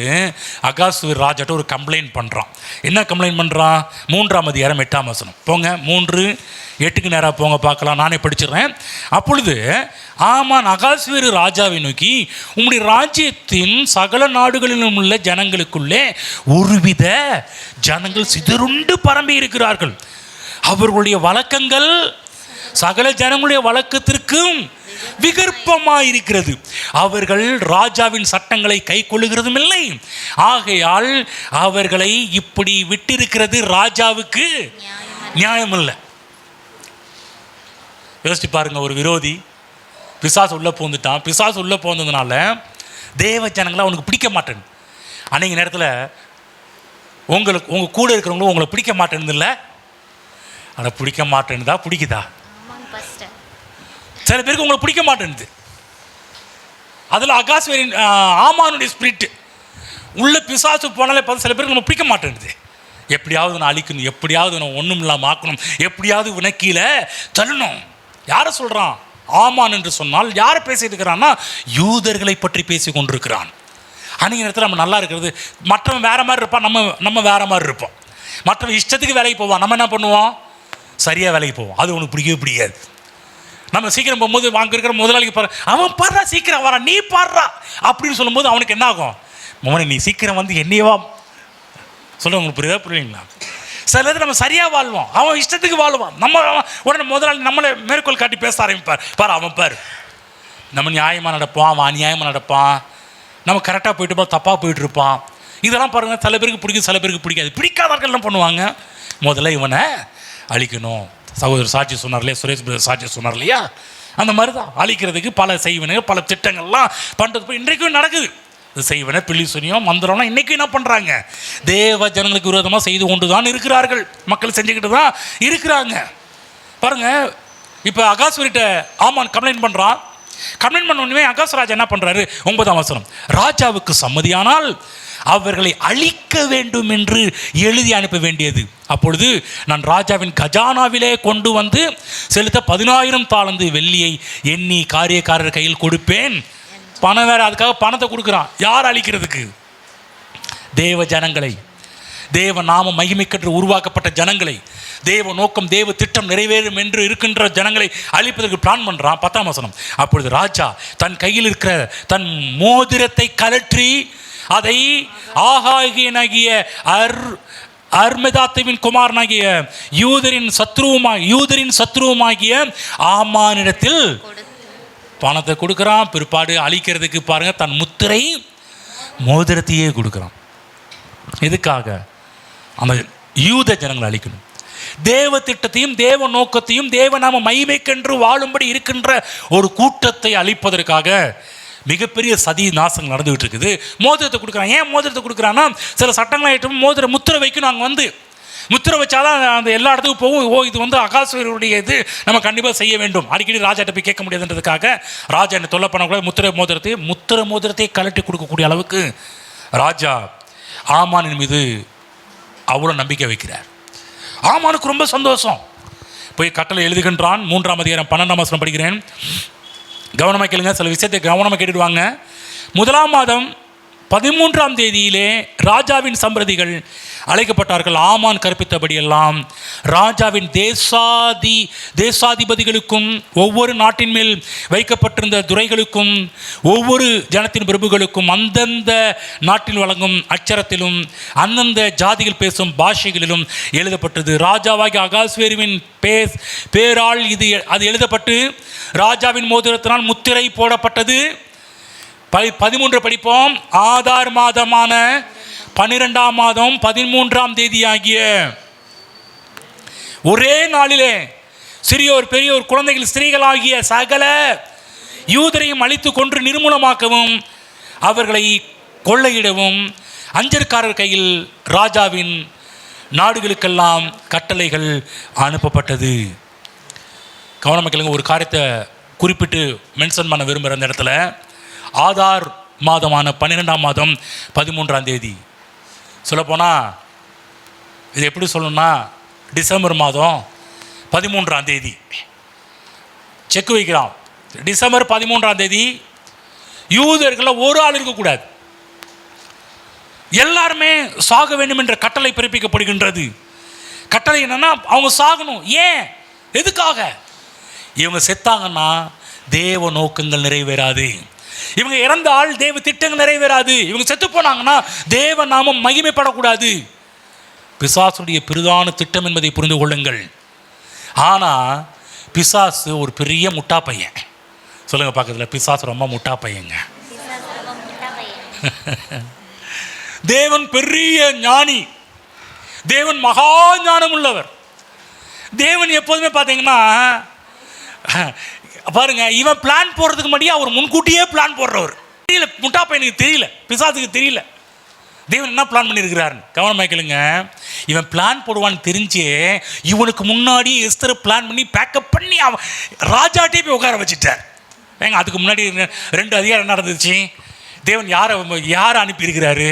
அகாஸ்வேரு ராஜாட்ட ஒரு கம்ப்ளைண்ட் பண்ணுறான். என்ன கம்ப்ளைண்ட் பண்ணுறான்? 3ஆம் அதிகாரம் 8ஆம் வசனம் போங்க. 3:8 நேராக போங்க, பார்க்கலாம். நானே படிச்சிடுறேன். அப்பொழுது ஆமான் அகாஸ்வேரு ராஜாவை நோக்கி, உங்களுடைய ராஜ்யத்தின் சகல நாடுகளிலும் உள்ள ஜனங்களுக்குள்ளே ஒருவித ஜனங்கள் சிதறுண்டு பரம்பி இருக்கிறார்கள். அவர்களுடைய வழக்கங்கள் சகல ஜனங்களுடைய வழக்கத்திற்கும் விகற்பமாயிருக்கிறது. அவர்கள் ராஜாவின் சட்டங்களை கை கொள்ளுகிறதும் இல்லை. ஆகையால் அவர்களை இப்படி விட்டிருக்கிறது ராஜாவுக்கு நியாயம் இல்லை. யோசிச்சு பாருங்க, ஒரு விரோதி பிசாசு உள்ளே பூந்துட்டான். பிசாசு உள்ளே போனதுனால தேவ ஜனங்களை அவனுக்கு பிடிக்க மாட்டேன். அன்றைக்கு நேரத்தில் உங்கள் கூட இருக்கிறவங்களும் உங்களை பிடிக்க மாட்டேன்னு இல்லை, அதை பிடிக்க மாட்டேன்னுதா பிடிக்குதா? சில பேருக்கு உங்களை பிடிக்க மாட்டேன்னுது. அதில் அகாஸ்வேரின் ஆமானுடைய ஸ்பிரிட் உள்ள பிசாசு போனாலே பார்த்து சில பேருக்கு நம்ம பிடிக்க மாட்டேன்னுது. எப்படியாவது நான் அழிக்கணும், எப்படியாவது நான் ஒன்றும் இல்லாமல் ஆக்கணும், எப்படியாவது வினக்கீழ தள்ளணும். யாரை சொல்கிறான்? ஆமான் என்று சொன்னால் யாரை பேசிட்டு இருக்கிறான்னா யூதர்களை பற்றி பேசி கொண்டிருக்கிறான். அன்றைக்கி நேரத்தில் நம்ம நல்லா இருக்கிறது, மற்றவன் வேறு மாதிரி இருப்பான், நம்ம வேறு மாதிரி இருப்போம். மற்றவன் இஷ்டத்துக்கு வேலைக்கு போவான், நம்ம என்ன பண்ணுவோம்? சரியாக வேலைக்கு போவோம். அது உனக்கு பிடிக்கவே பிடிக்காது. நம்ம சீக்கிரம் போகும்போது வாங்க இருக்கிற முதலாளிக்கு பாரு, அவன் பாடுறா சீக்கிரம் வரான், நீ பாடுறா அப்படின்னு சொல்லும்போது அவனுக்கு என்ன ஆகும்? மோனே நீ சீக்கிரம் வந்து என்னையவா சொல்ல, உங்களுக்கு புரியுதா புரியுங்களா? சில நேரத்தில் நம்ம சரியாக வாழ்வோம், அவன் இஷ்டத்துக்கு வாழ்வான். நம்ம உடனே முதலாளி நம்மளை மேற்கோள் காட்டி பேச ஆரம்பிப்பார். பாரு அவன் பாரு, நம்ம நியாயமாக நடப்பான், அவன் அநியாயமாக நடப்பான், நம்ம கரெக்டாக போயிட்டு இருப்போம், தப்பாக போயிட்டு இருப்பான். இதெல்லாம் பாருங்கள், சில பேருக்கு பிடிக்கும், சில பேருக்கு பிடிக்காது. பிடிக்காதவர்கள் என்ன பண்ணுவாங்க? முதல்ல இவனை அழிக்கணும். சகோதரர் சாட்சி சொன்னார் இல்லையா, சுரேஷ் பிரதர் சாட்சி சொன்னார் இல்லையா, அந்த மாதிரி தான் அழிக்கிறதுக்கு பல செய்வனுங்க, பல திட்டங்கள்லாம் பண்ணுறது போய் இன்றைக்கும் நடக்குது. இது செய்வனை, பிள்ளி சொன்னியும், மந்திரம்லாம் இன்றைக்கும் என்ன பண்ணுறாங்க? தேவ ஜனங்களுக்கு விரோதமாக செய்து கொண்டு தான் இருக்கிறார்கள். மக்கள் செஞ்சுக்கிட்டு தான் இருக்கிறாங்க. பாருங்கள், இப்போ அகாஸ்வரிட்ட ஆமான் கம்ப்ளைண்ட் பண்ணுறான். கம்ப்ளைண்ட் பண்ண உடனே அகாஸ்வராஜா என்ன பண்ணுறாரு? 9ஆம் வசனம், ராஜாவுக்கு சம்மதியானால் அவர்களை அழிக்க வேண்டும் என்று எழுதி அனுப்ப வேண்டியது. அப்பொழுது நான் ராஜாவின் கஜானாவிலே கொண்டு வந்து செலுத்த 10,000 தாலந்து வெள்ளியை எண்ணி காரியக்காரர் கையில் கொடுப்பேன். பணம் வேறு, அதுக்காக பணத்தை கொடுக்குறான். யார் அழிக்கிறதுக்கு? தேவ ஜனங்களை, தேவ நாம மகிமைக்கென்று உருவாக்கப்பட்ட ஜனங்களை, தேவ நோக்கம் தேவ திட்டம் நிறைவேறும் என்று இருக்கின்ற ஜனங்களை அழிப்பதற்கு பிளான் பண்ணுறான். 10ஆம் வசனம், அப்பொழுது ராஜா தன் கையில் இருக்கிற தன் மோதிரத்தை கலற்றி அதை ஆகாகியனாகிய அர்மெதாத்துவின் குமாரனாகிய யூதரின் சத்ருவுமாகிய ஆமானிடத்தில் பணத்தை கொடுக்குறான். பிற்பாடு அழிக்கிறதுக்கு பாருங்கள், தன் முத்திரை மோதிரத்தையே கொடுக்குறான். எதுக்காக? அந்த யூத ஜனங்களை அழிக்கணும். தேவ திட்டத்தையும் தேவ நோக்கத்தையும் தேவ நாம மகிமைக்கென்று வாழும்படி இருக்கின்ற ஒரு கூட்டத்தை அழிப்பதற்காக மிகப்பெரிய சதி நாசங்கள் நடந்துகிட்டு இருக்குது. மோதிரத்தை கொடுக்குறான். ஏன் மோதிரத்தை கொடுக்குறான்னா, சில சட்டங்களை ஆகிட்டு முத்திரை வைக்கணும். அங்கே வந்து முத்திரை வச்சாதான் அந்த எல்லா இடத்துக்கும் போகும். இது வந்து அகாஸ்வருடைய இது, நம்ம கண்டிப்பாக செய்ய வேண்டும். அடிக்கடி ராஜாட்ட போய் கேட்க முடியாதுன்றதுக்காக ராஜா என்ன தொல்லை பண்ணக்கூடாது, முத்திரை மோதிரத்தை கலட்டி கொடுக்கக்கூடிய அளவுக்கு ராஜா ஆமானின் மீது அவ்வளோ நம்பிக்கை வைக்கிறார். ஆமானுக்கு ரொம்ப சந்தோஷம். போய் கட்டளை எழுதுகின்றான். 3ஆம் அதிகாரம் 12ஆம் வசனம் படிக்கிறேன். கவனமாக கேளுங்க, சில விஷயத்தை கவனமாக கேட்டுடுவாங்க. 1ஆம் மாதம் 13ஆம் தேதியிலே ராஜாவின் சம்பிரதிகள் அழைக்கப்பட்டார்கள். ஆமான் கற்பித்தபடியெல்லாம் ராஜாவின் தேசாதிபதிகளுக்கும் ஒவ்வொரு நாட்டின் மேல் வைக்கப்பட்டிருந்த துரைகளுக்கும் ஒவ்வொரு ஜனத்தின் பிரபுகளுக்கும் அந்தந்த நாட்டில் வழங்கும் அச்சரத்திலும் அந்தந்த ஜாதிகள் பேசும் பாஷைகளிலும் எழுதப்பட்டது. ராஜாவாகிய அகாஸ்வேருவின் பேரால் அது எழுதப்பட்டு ராஜாவின் மோதிரத்தினால் முத்திரை போடப்பட்டது. 13 படிப்போம். ஆதார் மாதமான 12ஆம் மாதம் 13ஆம் தேதி ஆகிய ஒரே நாளிலே சிறியோர் பெரியோர் குழந்தைகள் ஸ்திரீகள் ஆகிய சகல யூதரையும் அழித்து கொன்று நிர்மூலமாக்கவும் அவர்களை கொள்ளையிடவும் அஞ்சற்காரர் கையில் ராஜாவின் நாடுகளுக்கெல்லாம் கட்டளைகள் அனுப்பப்பட்டது. கவனமாக கேளுங்க, ஒரு காரியத்தை குறிப்பிட்டு மென்ஷன் பண்ண விரும்புகிற அந்த இடத்துல, ஆதார் மாதமான 12ஆம் மாதம் 13ஆம் தேதி, சொல்லப்போனால் இது எப்படி சொல்லணும்னா டிசம்பர் மாதம் 13ஆம் தேதி செக் வைக்கிறான். டிசம்பர் 13ஆம் தேதி யூதர்களில் ஒரு ஆள் இருக்கக்கூடாது, எல்லாருமே சாக வேண்டும் என்ற கட்டளை பிறப்பிக்கப்படுகின்றது. கட்டளை என்னன்னா அவங்க சாகணும். ஏன்? எதுக்காக? இவங்க செத்தாங்கன்னா தேவ நோக்கங்கள் நிறைவேறாது. இவங்க இறந்தால் தேவ திட்டங்கள் நிறைவேறாது. இவங்க செத்து போனாங்கன்னா தேவ நாமம் மகிமைப்படக்கூடாது. பிசாசுடைய பிரதான திட்டம் என்பதை புரிந்து கொள்ளுங்கள். ஆனால் பிசாசு ஒரு பெரிய முட்டா பையன். சொல்லுங்கள் பக்கத்தில், பிசாசு ரொம்ப முட்டா பையங்க. தேவன் பெரிய ஞானி, தேவன் மகா ஞானம் உள்ளவர். தேவன் எப்போதுமே பார்த்தீங்கன்னா பாருங்க, இவன் பிளான் போடுறதுக்கு முன்னாடியே அவர் முன்கூட்டியே பிளான் போடுறவர். தெரியல, முட்டா பையனுக்கு தெரியல, பிசாசுக்கு தெரியல தேவன் என்ன பிளான் பண்ணியிருக்கிறாருன்னு. கவனமாக கேளுங்க, இவன் பிளான் போடுவான்னு தெரிஞ்சு இவனுக்கு முன்னாடி எஸ்தரை பிளான் பண்ணி பேக்கப் பண்ணி அவன் ராஜாட்டே போய் உட்கார வச்சுட்டார். ஏங்க அதுக்கு முன்னாடி 2 அதிகாரம் என்ன நடந்துச்சு? தேவன் யாரை அனுப்பியிருக்கிறாரு?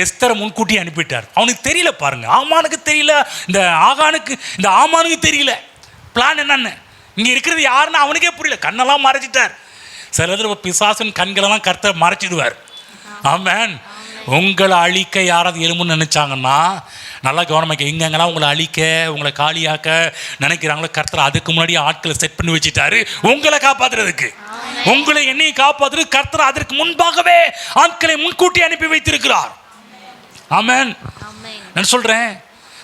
எஸ்தரை முன்கூட்டி அனுப்பிட்டார். அவனுக்கு தெரியல பாருங்க, ஆமானுக்கு தெரியல, இந்த ஆமானுக்கு தெரியல பிளான் என்னன்னு. இங்கே இருக்கிறது யாருன்னு அவனுக்கே புரியல, கண்ணெல்லாம் மறைச்சிட்டார். சில இதில் பிசாசின் கண்களெல்லாம் கர்த்தர் மறைச்சிடுவார். ஆமென். உங்களை அழிக்க யாராவது எலும்புன்னு நினைச்சாங்கன்னா நல்லா கவனமாக, எங்கெங்கெல்லாம் உங்களை அழிக்க, உங்களை காலியாக்க நினைக்கிறாங்களோ கர்த்தர் அதுக்கு முன்னாடி ஆட்களை செட் பண்ணி வச்சுட்டாரு உங்களை காப்பாற்றுறதுக்கு. உங்களை என்னையும் காப்பாற்றுறது கர்த்தர் அதற்கு முன்பாகவே ஆட்களை முன்கூட்டி அனுப்பி வைத்திருக்கிறார். ஆமென். நான் சொல்கிறேன்,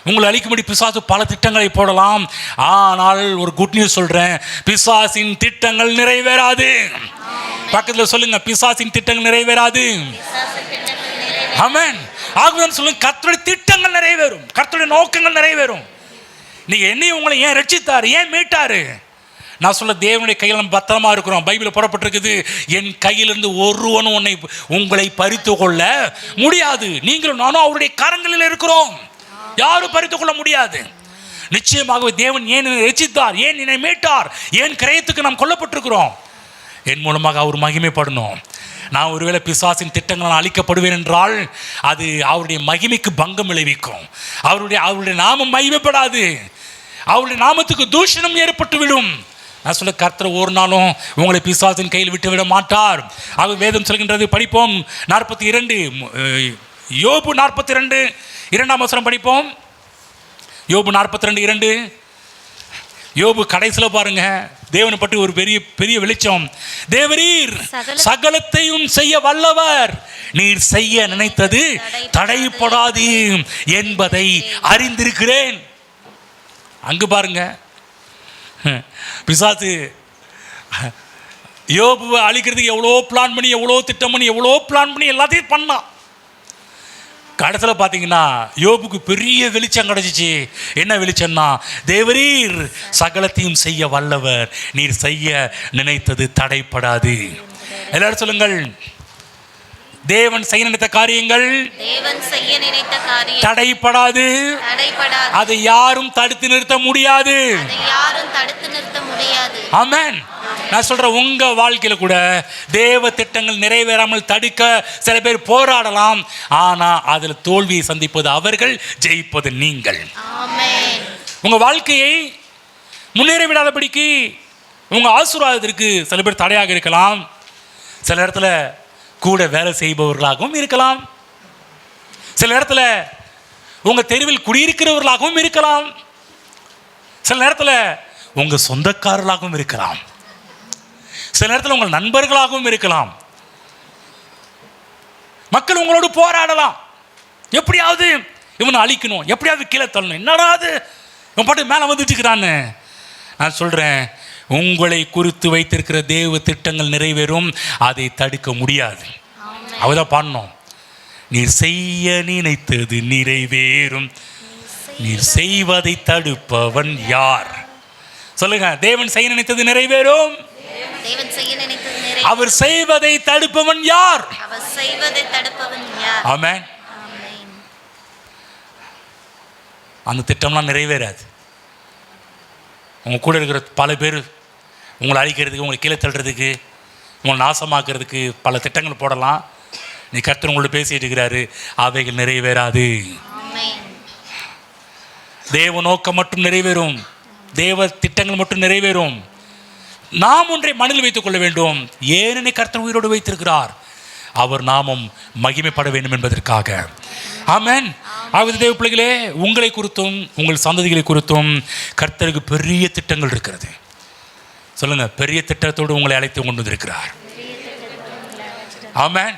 உங்களை அழிக்கும்படி பிசாசு பல திட்டங்களை போடலாம். ஆனால் ஒரு குட் நியூஸ் சொல்கிறேன், பிசாசின் திட்டங்கள் நிறைவேறாது. பக்கத்தில் சொல்லுங்க, பிசாசின் திட்டங்கள் நிறைவேறாது. ஆமென். ஆகவே சொல்லுங்க, கர்த்தருடைய திட்டங்கள் நிறைவேறும், கர்த்தருடைய நோக்கங்கள் நிறைவேறும். நீங்க என்னையும் உங்களை ஏன் ரட்சித்தாரு, ஏன் மீட்டாரு? நான் சொல்ல, தேவனுடைய கையில் நம்ம பத்திரமா இருக்கிறோம். பைபிள் புறப்பட்டிருக்குது, என் கையிலிருந்து ஒருவனும் உங்களை பறித்து கொள்ள முடியாது. நீங்களும் நானும் அவருடைய கரங்களில் இருக்கிறோம், யாரும் பறித்து கொள்ள முடியாது. நிச்சயமாகவே தேவன் ஏன் என்னை ரட்சித்தார், ஏன் என்னை மீட்டார், ஏன் கிரயத்துக்கு நாம் கொல்லப்பட்டிருக்கிறோம், என் மூலமாக அவர் மகிமைப்படணும். நான் ஒருவேளை பிசாசின் திட்டங்களால் அழிக்கப்படுவேன் என்றால் அது அவருடைய மகிமைக்கு பங்கம் விளைவிக்கும். அவருடைய நாமம் மகிமைப்படாது, அவருடைய நாமத்துக்கு தூஷணம் ஏற்பட்டுவிடும். நான் சொல்ல, கர்த்தர் ஒரு நாளும் உங்களை பிசாசின் கையில் விட்டு விட மாட்டார். ஆக வேதம் சொல்கின்றது, படிப்போம் 42 யோபு 42 2ஆம் வசனம் படிப்போம். யோபு 42:2. யோபு கடைசியில் பாருங்க, தேவனை பற்றி ஒரு பெரிய வெளிச்சம். தேவரீர் சகலத்தையும் செய்ய வல்லவர், நீர் செய்ய நினைத்தது தடைப்படாது என்பதை அறிந்திருக்கிறேன். அங்கு பாருங்க, பிசாசு யோபுவை அழிக்கிறதுக்கு எவ்வளோ பிளான் பண்ணி, எவ்வளோ திட்டம் பண்ணி, எவ்வளோ பிளான் பண்ணி எல்லாத்தையும் பண்ணான். கடைசியில் பார்த்தீங்கன்னா யோபுக்கு பெரிய வெளிச்சம் கிடச்சிச்சு. என்ன வெளிச்சம்னா, தேவரீர் சகலத்தையும் செய்ய வல்லவர், நீர் செய்ய நினைத்தது தடைப்படாது. எல்லாரும் சொல்லுங்கள், தேவன் செய்ய நினைத்த காரியங்கள் தடைப்படாது, அதை யாரும் தடுத்து நிறுத்த முடியாது. ஆமென். நான் சொல்றேன், உங்க வாழ்க்கையில கூட தேவ திட்டங்கள் நிறைவேறாமல் தடுக்க சில பேர் போராடலாம். ஆனா அதில் தோல்வியை சந்திப்பது அவர்கள், ஜெயிப்பது நீங்கள். உங்க வாழ்க்கையை முன்னேற விடாதபடிக்கு உங்க ஆசீர்வாதத்திற்கு சில பேர் தடையாக இருக்கலாம். சில இடத்துல கூட வேலை செய்பவர்களாகவும் இருக்கலாம். சில இடத்துல உங்க தெருவில் குடியிருக்கிறவர்களாகவும் இருக்கலாம். சில நேரத்தில் உங்க சொந்தக்காரர்களாகவும் இருக்கலாம். சில நேரத்தில் உங்கள் நண்பர்களாகவும் இருக்கலாம். மக்கள் உங்களோடு போராடலாம், எப்படியாவது இவனை அழிக்கணும், எப்படியாவது கீழே தள்ளணும், என்னடா அது இவன் பாட்டு மேலே வந்துட்டு இருக்கிறான்னு. நான் சொல்கிறேன், உங்களை குறித்து வைத்திருக்கிற தேவ திட்டங்கள் நிறைவேறும், அதை தடுக்க முடியாது. அவதான் பாடணும், நீர் செய்ய நினைத்தது நிறைவேறும், நீர் செய்வதை தடுப்பவன் யார்? சொல்லுங்க, தேவன் செய்ய நினைத்தது நிறைவேறும், அவர் செய்வதை தடுப்பவன் யார்? ஆமென். அந்த திட்டம்லாம் நிறைவேறாது. உங்க கூட இருக்கிற பல பேர் உங்களை அழிக்கிறதுக்கு, உங்களை கீழே தள்ளுறதுக்கு, உங்களை நாசமாக்குறதுக்கு பல திட்டங்கள் போடலாம். நீ கர்த்தர் உங்களோட பேசிட்டு இருக்கிறாரு, அவைகள் நிறைவேறாது. தேவ நோக்கம் மட்டும் நிறைவேறும், தேவ திட்டங்கள் மட்டும் நிறைவேறும். நாம் ஒன்றை மனதில் வைத்துக் கொள்ள வேண்டும், ஏனெனை கர்த்தர் உயிரோடு வைத்திருக்கிறார், அவர் நாமம் மகிமைப்பட வேண்டும் என்பதற்காக. ஆமென். ஆகவே தேவ பிள்ளைகளே, உங்களை குறித்தும் உங்கள் சந்ததிகளை குறித்தும் கர்த்தருக்கு பெரிய திட்டங்கள் இருக்கிறது. சொல்லுங்க, பெரிய திட்டத்தோடு உங்களை அழைத்து கொண்டு வந்திருக்கிறார். ஆமென்.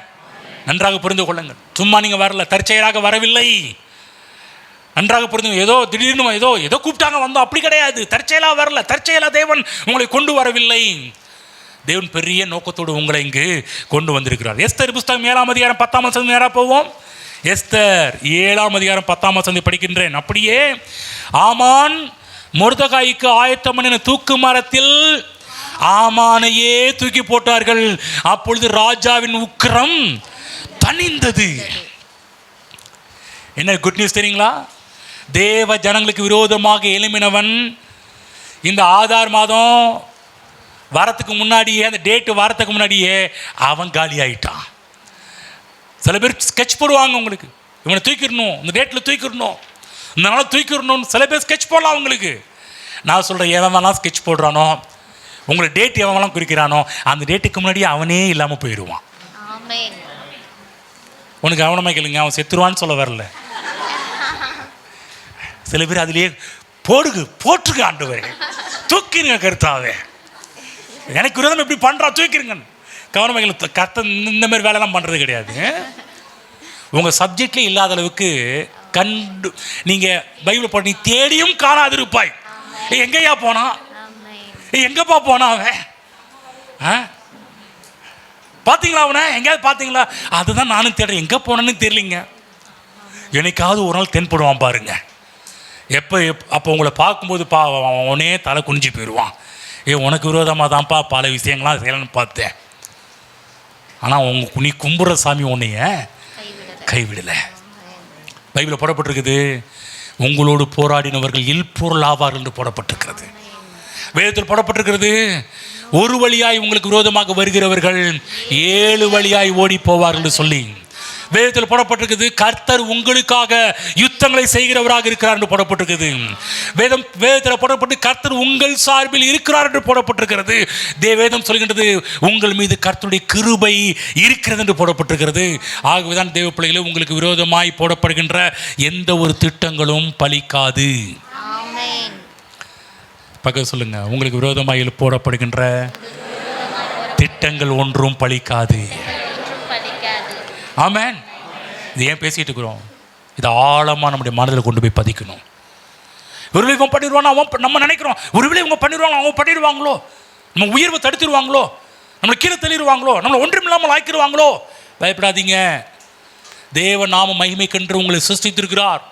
நன்றாக புரிந்து கொள்ளுங்கள். சும்மா நீங்கள் வரல, தற்செயலாக வரவில்லை. நன்றாக புரிந்து, ஏதோ திடீர்னு ஏதோ கூப்பிட்டாங்க வந்தோம், அப்படி கிடையாது. தற்செயலா வரல, தற்செயலா தேவன் உங்களை கொண்டு வரவில்லை. தேவன் பெரிய நோக்கத்தோடு உங்களை இங்கு கொண்டு வந்திருக்கிறார். எஸ்தர் புஸ்தகம் 7ஆம் அதிகாரம் 10ஆம் வசனம் நேராக போவோம். எஸ்தர் 7ஆம் அதிகாரம் 10ஆம் வசனம் படிக்கின்றேன். அப்படியே ஆமான் மொர்தெகாய்க்கு ஆயத்தம் பண்ணின தூக்கு மரத்தில் ஆமானையே தூக்கி போட்டார்கள். அப்பொழுது ராஜாவின் உக்கிரம் தணிந்தது. என்ன குட் நியூஸ் தெரியுங்களா? தேவ ஜனங்களுக்கு விரோதமாக எழும்பினவன் இந்த ஆதார் மாதம் வரத்துக்கு முன்னாடியே, அந்த டேட்டு வரத்துக்கு முன்னாடியே அவன் காலி ஆகிட்டான். சில பேர் ஸ்கெட்ச் போடுவாங்க, உங்களுக்கு இவனை தூக்கிடணும், இந்த டேட்டில் தூக்கிடணும், இந்த நாள் தூக்கிடணும்னு சில பேர் ஸ்கெட்ச் போடலாம் அவங்களுக்கு. நான் சொல்கிறேன், எவன்லாம் ஸ்கெட்ச் போடுறானோ, உங்களை டேட் எவன்லாம் குறிக்கிறானோ, அந்த டேட்டுக்கு முன்னாடியே அவனே இல்லாமல் போயிடுவான். உனக்கு கவனமாக கேளுங்க, அவன் செத்துருவான்னு சொல்ல வரல. சில பேர் அதுலேயே போட்டுருக்க ஆண்டவரே, தூக்கிடுங்க கருத்தாவே, எனக்கு விரோதம் எப்படி பண்ணுறா, தூக்கிடுங்க. கவனமாக கத்த இந்த மாதிரி வேலைலாம் பண்ணுறது கிடையாது. உங்கள் சப்ஜெக்ட்லேயே இல்லாத அளவுக்கு நீங்கள் பைபிள் போட்டு நீ தேடியும் காணாதிருப்பாய். எங்கேயா போனா, எங்கப்பா போனா அவன், பார்த்தீங்களா அவனை எங்கேயாவது பார்த்தீங்களா? அதுதான் நானும் தேடுறேன், எங்கே போனேன்னு தெரியலிங்க. என்னைக்காவது ஒரு நாள் தென்படுவான் பாருங்க. அப்போ உங்களை பார்க்கும்போது அவனே தலை குனிஞ்சு போயிடுவான். உனக்கு விரோதமாக தான்ப்பா பல விஷயங்கள்லாம் செய்யலான்னு பார்த்தேன், ஆனால் நீ கும்புற சாமி உன்னைய கைவிடலை. பைபிளில் போடப்பட்டிருக்குது, உங்களோடு போராடினவர்கள் இல்பொருள் ஆவார்கள் என்று போடப்பட்டிருக்கிறது. வேதத்தில் போடப்பட்டிருக்கிறது, ஒரு வழியாய் உங்களுக்கு விரோதமாக வருகிறவர்கள் 7 வழியாய் ஓடி போவார்கள் என்று சொல்லி வேதத்தில் போடப்பட்டிருக்குது. கர்த்தர் உங்களுக்காக யுத்தங்களை செய்கிறவராக இருக்கிறார் என்று போடப்பட்டிருக்குது. வேதத்தில் போடப்பட்டு கர்த்தர் உங்கள் சார்பில் இருக்கிறார் என்று போடப்பட்டிருக்கிறது. வேதம் சொல்கின்றது, உங்கள் மீது கர்த்தருடைய கிருபை இருக்கிறது என்று போடப்பட்டிருக்கிறது. ஆகவேதான் தேவ பிள்ளைகளே, உங்களுக்கு விரோதமாய் போடப்படுகின்ற எந்த ஒரு திட்டங்களும் பலிக்காது. பக்கம் சொல்லுங்க, உங்களுக்கு விரோதமாய் போடப்படுகின்ற திட்டங்கள் ஒன்றும் பலிக்காது. ஆமென். இது ஏன் பேசிட்டு இருக்கிறோம்? இது ஆழமாக நம்முடைய மனதில் கொண்டு போய் பதிக்கணும். ஒருவேளை இவங்க பண்ணிடுவானோ, அவன் நம்ம நினைக்கிறோம், ஒருவேளை இவங்க பண்ணிடுவாங்களோ, அவங்க பண்ணிடுவாங்களோ, நம்ம உயர்வை தடுத்துருவாங்களோ, நம்மளை கீழே தள்ளிடுவாங்களோ, நம்மளை ஒன்றுமில்லாமல் ஆக்கிடுவாங்களோ. பயப்படாதீங்க. தேவ நாம மகிமைக்கென்று உங்களை சிருஷ்டித்திருக்கிறார்.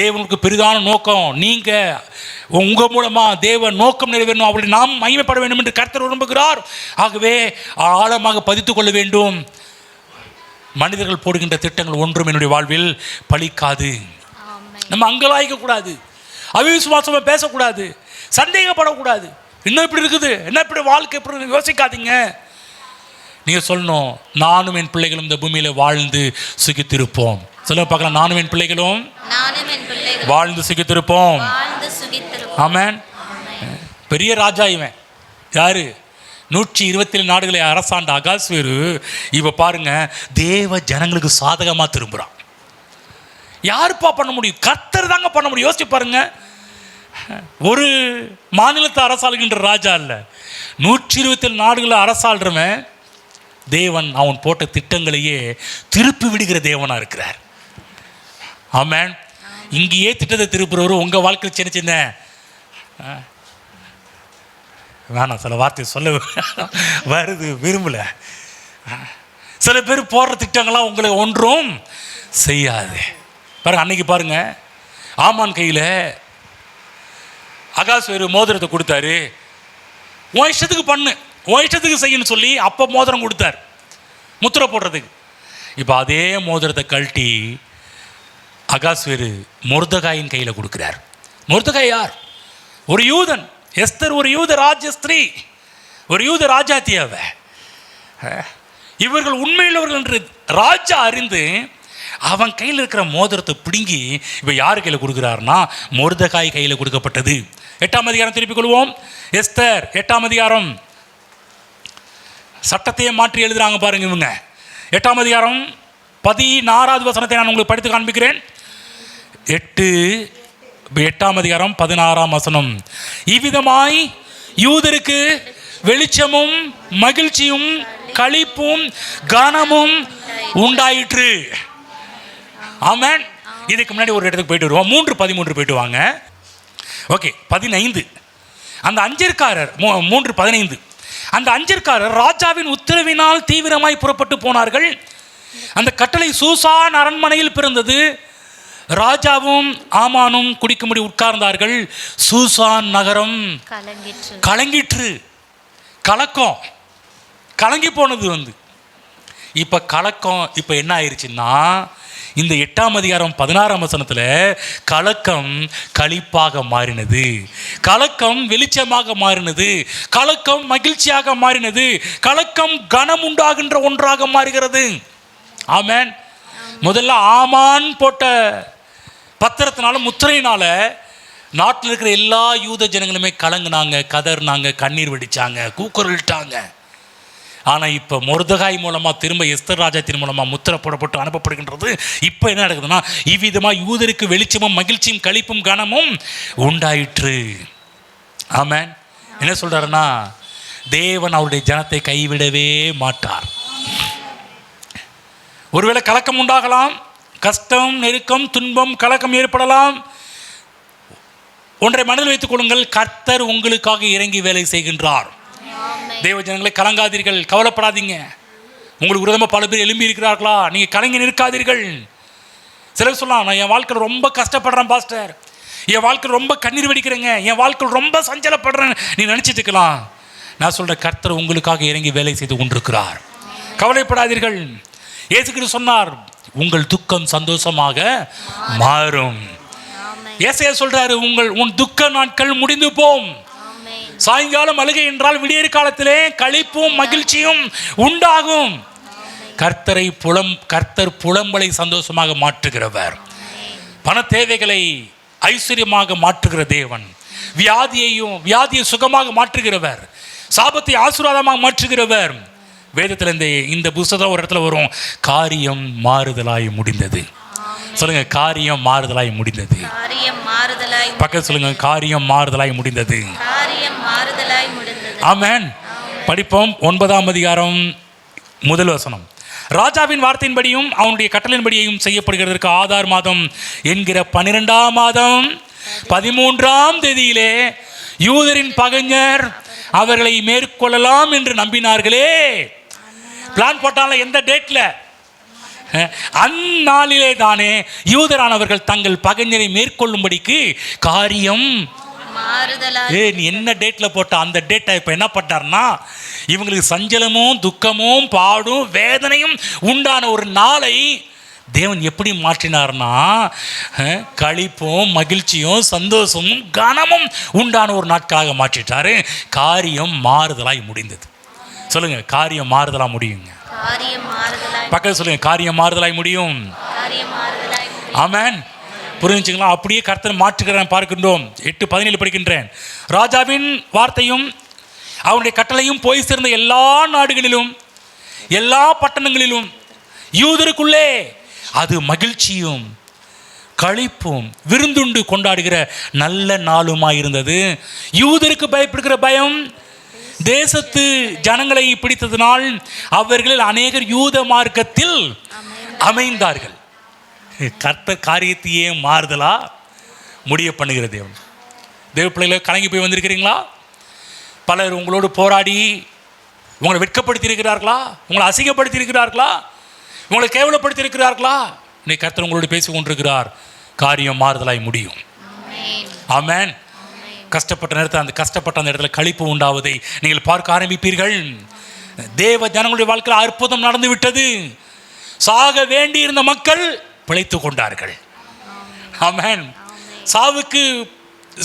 தேவனுக்கு பெரிதான நோக்கம், நீங்கள் உங்கள் மூலமாக தேவ நோக்கம் நிறைவேறணும், அவளை நாம் மகிமைப்பட வேண்டும் என்று கர்த்தர் விரும்புகிறார். ஆகவே ஆழமாக பதித்துக் கொள்ள வேண்டும். மனிதர்கள் போடுகின்ற திட்டங்கள் ஒன்றும் என்னுடைய வாழ்வில் பலிக்காது. நம்ம அங்கலாய்க்கக்கூடாது, அவிசுவாசமாக பேசக்கூடாது, சந்தேகப்படக்கூடாது. இன்னும் இப்படி இருக்குது, என்ன இப்படி வாழ்க்கை எப்படி யோசிக்காதீங்க. நீங்கள் சொல்லணும், நானும் என் பிள்ளைகளும் இந்த பூமியில் வாழ்ந்து சுகித்திருப்போம். சொல்ல பார்க்கலாம், நானும் என் பிள்ளைகளும் வாழ்ந்து சுகித்திருப்போம். ஆமென். பெரிய ராஜா இவன். யாரு? 127 நாடுகளை அரசாண்ட அகாஸ்வேரு. இவ பாருங்க, தேவ ஜனங்களுக்கு சாதகமாக திரும்புகிறான். யாருப்பா பண்ண முடியும்? கர்த்தர் தாங்க பண்ண முடியும். யோசிச்சு பாருங்க, ஒரு மாநிலத்தை அரசாளுகின்ற ராஜா இல்லை, 127 நாடுகளை அரசாள்றவன் தேவன் அவன் போட்ட திட்டங்களையே திருப்பி விடுகிற தேவனாக இருக்கிறார். ஆமென். இங்கேயே திட்டத்தை திருப்புறவர் உங்கள் வாழ்க்கையில் சின்ன சின்ன வேணாம், சில வார்த்தை சொல்ல வருது, விரும்பல. சில பேர் போடுற திட்டங்கள்லாம் உங்களை ஒன்றும் செய்யாது. பாருங்க, அன்னைக்கு பாருங்க, ஆமான் கையில் அகாஸ்வேரு மோதிரத்தை கொடுத்தாரு. உன் இஷ்டத்துக்கு பண்ணு, உன் இஷ்டத்துக்கு செய்யணும்னு சொல்லி அப்போ மோதிரம் கொடுத்தார் முத்திரை போடுறதுக்கு. இப்போ அதே மோதிரத்தை கழட்டி அகாஸ்வேரு மொர்தெகாயின் கையில் கொடுக்குறார். மொர்தெகாய் யார்? ஒரு யூதன். எஸ்தர் ஒரு யூத ராஜஸ்திரீ, ஒரு யூத ராஜாத்தியாவ. இவர்கள் உண்மையுள்ளவர்கள் என்று ராஜா அறிந்து அவன் கையில் இருக்கிற மோதிரத்தை பிடுங்கி இப்போ யார் கையில் கொடுக்குறாருன்னா மொர்தெகாய் கையில் கொடுக்கப்பட்டது. 8ஆம் அதிகாரம் திருப்பிக் கொள்வோம். எஸ்தர் 8ஆம் அதிகாரம். சட்டத்தையே மாற்றி எழுதுறாங்க பாருங்க இவங்க. 8ஆம் அதிகாரம் 16வது வசனத்தை நான் உங்களுக்கு படித்து காண்பிக்கிறேன். 8ஆம் அதிகாரம் 16ஆம் வசனம். இவ்விதமாய் யூதருக்கு வெளிச்சமும் மகிழ்ச்சியும் களிப்பும் கனமும் உண்டாயிற்று. ஆமென். இதுக்கு முன்னாடி ஒரு இடத்துக்கு போயிட்டு வருவோம். 3:13 போயிட்டு வாங்க. ஓகே, 15. அந்த அஞ்சற்காரர் 3:15. அந்த அஞ்சற்காரர் ராஜாவின் உத்தரவினால் தீவிரமாய் புறப்பட்டு போனார்கள். அந்த கட்டளை சூசான் அரண்மனையில் பிறந்தது. ராஜாவும் ஆமானும் குடிக்கும்படி உட்கார்ந்தார்கள். சூசான் நகரம் கலங்கிற்று. கலக்கம் கலங்கி போனது இப்போ கலக்கம் இப்போ என்ன ஆயிடுச்சுன்னா, இந்த 8ஆம் அதிகாரம் 16ஆம் வசனத்தில் கலக்கம் களிப்பாக மாறினது, கலக்கம் வெளிச்சமாக மாறினது, கலக்கம் மகிழ்ச்சியாக மாறினது, கலக்கம் கனம் உண்டாகின்ற ஒன்றாக மாறுகிறது. ஆமென். முதல்ல ஆமான் போட்ட பத்திரத்தினால முத்திரையினால நாட்டில் இருக்கிற எல்லா யூத ஜனங்களுமே கலங்குனாங்க, கதறினாங்க, கண்ணீர் வெடிச்சாங்க, கூக்குரலிட்டாங்க. ஆனால் இப்போ மொர்தெகாய் மூலமாக திரும்ப எஸ்தர் ராஜாத்தின் மூலமாக முத்திரை போடப்பட்டு அனுப்பப்படுகின்றது. இப்போ என்ன நடக்குதுன்னா, இவ்விதமாக யூதருக்கு வெளிச்சமும் மகிழ்ச்சியும் களிப்பும் கனமும் உண்டாயிற்று. ஆமென். என்ன சொல்கிறாருன்னா, தேவன் அவருடைய ஜனத்தை கைவிடவே மாட்டார். ஒருவேளை கலக்கம் உண்டாகலாம், கஷ்டம், நெருக்கம், துன்பம், கலக்கம் ஏற்படலாம். ஒன்றை மனதில் வைத்துக் கொள்ளுங்கள், கர்த்தர் உங்களுக்காக இறங்கி வேலை செய்கின்றார். தேவ ஜனங்களை கலங்காதீர்கள், கவலைப்படாதீங்க. உங்களுக்கு விரோதமாக பல பேர் எழும்பி இருக்கிறார்களா, நீங்கள் கலங்கி நிற்காதீர்கள். சிலர் சொல்லலாம், நான் என் வாழ்க்கையில் ரொம்ப கஷ்டப்படுறேன் பாஸ்டர், என் வாழ்க்கையில் ரொம்ப கண்ணீர் வெடிக்கிறேங்க, என் வாழ்க்கையில் ரொம்ப சஞ்சலப்படுறேன் நீ நினச்சிட்டு இருக்கலாம். நான் சொல்கிறேன், கர்த்தர் உங்களுக்காக இறங்கி வேலை செய்து கொண்டிருக்கிறார். கவலைப்படாதீர்கள். இயேசு கிறிஸ்து சொன்னார், உங்கள் துக்கம் சந்தோஷமாக மாறும். ஏசாயா சொல்றாரு, உன் துக்க நாட்கள் முடிந்து போம். சாயங்காலம் அழுகை என்றால் விடியற் காலத்திலே களிப்பும் மகிழ்ச்சியும் உண்டாகும். கர்த்தர் புலம்பலை சந்தோஷமாக மாற்றுகிறவர், பண தேவைகளை ஐஸ்வர்யமாக மாற்றுகிற தேவன், வியாதியை சுகமாக மாற்றுகிறவர், சாபத்தை ஆசீர்வாதமாக மாற்றுகிறவர். வேதத்தில் இந்த புத்தகத்தில் ஒரு இடத்துல வரும், காரியம் மாறுதலாய் முடிந்தது. சொல்லுங்க, காரியம் மாறுதலாய் முடிந்தது. பக்கத்து சொல்லுங்க, காரியம் மாறுதலாய் முடிந்தது. ஆமென். படிப்போம். 9ஆம் அதிகாரம் 1 வசனம். ராஜாவின் வார்த்தையின்படியும் அவனுடைய கட்டளையின்படியும் செய்யப்படுகிறதற்கு ஆதார் மாதம் என்கிற 12ஆம் மாதம் 13ஆம் தேதியிலே யூதரின் பகைஞர் அவர்களை மேற்கொள்ளலாம் என்று நம்பினார்களே. பிளான் போட்டால எந்த டேட்ல? அந்நாளிலே தானே யூதரானவர்கள் தங்கள் பகைஞரை மேற்கொள்ளும்படிக்கு காரியம் நீ என்ன டேட்ல போட்ட அந்த டேட்டை இப்போ என்ன பண்ணார்னா, இவங்களுக்கு சஞ்சலமும் துக்கமும் பாடும் வேதனையும் உண்டான ஒரு நாளை தேவன் எப்படி மாற்றினார்னா, களிப்பும் மகிழ்ச்சியும் சந்தோஷமும் கனமும் உண்டான ஒரு நாட்களாக மாற்றிட்டாரு. காரியம் மாறுதலாய் முடிந்தது. சொல்லுங்க, காரியம் மாறுதலாக முடியுங்க. பக்கத்தில் சொல்லுங்க, காரியம் மாறுதலாய் முடியும். ஆமென். புரிஞ்சுங்களா? அப்படியே கர்த்தர் மாற்றுகிறேன் பார்க்கின்றோம். 8:17 படிக்கின்றேன். ராஜாவின் வார்த்தையும் அவனுடைய கட்டளையும் போய் சேர்ந்த எல்லா நாடுகளிலும் எல்லா பட்டணங்களிலும் யூதருக்குள்ளே அது மகிழ்ச்சியும் களிப்பும் விருந்துண்டு கொண்டாடுகிற நல்ல நாளுமாயிருந்தது. யூதருக்கு பயப்படுகிற பயம் தேசத்து ஜனங்களை பிடித்ததினால் அவர்களில் அநேகர் யூத மார்க்கத்தில் அமைந்தார்கள். கர்த்தர் காரியத்தையே மாறுதலா முடிய பண்ணுகிற தேவன். தேவ பிள்ளைகளை கலங்கி போய் வந்திருக்கிறீங்களா? பலர் உங்களோடு போராடி உங்களை வெட்கப்படுத்தி இருக்கிறார்களா? உங்களை அசிங்கப்படுத்தி இருக்கிறார்களா? உங்களை கேவலப்படுத்தி இருக்கிறார்களா? இன்னைக்கு கர்த்தர் உங்களோடு பேசி கொண்டிருக்கிறார். காரியம் மாறுதலாய் முடியும். ஆமென். கஷ்டப்பட்ட நேரத்தில் அந்த இடத்துல களிப்பு உண்டாவதை நீங்கள் பார்க்க ஆரம்பிப்பீர்கள். தேவ ஜனங்களுடைய வாழ்க்கையில் அற்புதம் நடந்து விட்டது. சாக வேண்டி இருந்த மக்கள் பிழைத்து கொண்டார்கள். ஆமென்.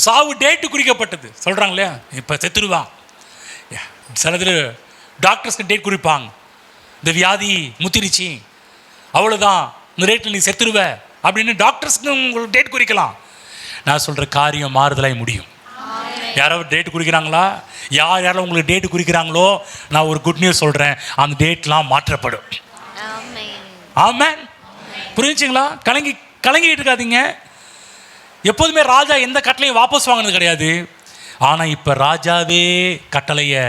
சாவு டேட்டு குறிக்கப்பட்டது. சொல்கிறாங்க இல்லையா, இப்போ செத்துருவான். சிலது டாக்டர்ஸ்க்கு டேட் குறிப்பாங்க, இந்த வியாதி முத்திருச்சு அவ்வளோதான், இந்த ரேட்டில் நீ செத்துருவ அப்படின்னு டாக்டர்ஸ்க்கு உங்களுக்கு டேட் குறிக்கலாம். நான் சொல்கிற காரியம் மாறுதலாய் முடியும். யாராவது டேட் குறிக்கிறாங்களா? யாரெல்லாம் உங்களுக்கு டேட்டு குறிக்கிறாங்களோ நான் ஒரு குட் நியூஸ் சொல்கிறேன், அந்த டேட்லாம் மாற்றப்படும். ஆமென். புரிஞ்சுங்களா? கலங்கிட்டு இருக்காதீங்க. எப்போதுமே ராஜா எந்த கட்டளையும் வாபஸ் வாங்கினது கிடையாது. ஆனால் இப்போ ராஜாவே கட்டளையை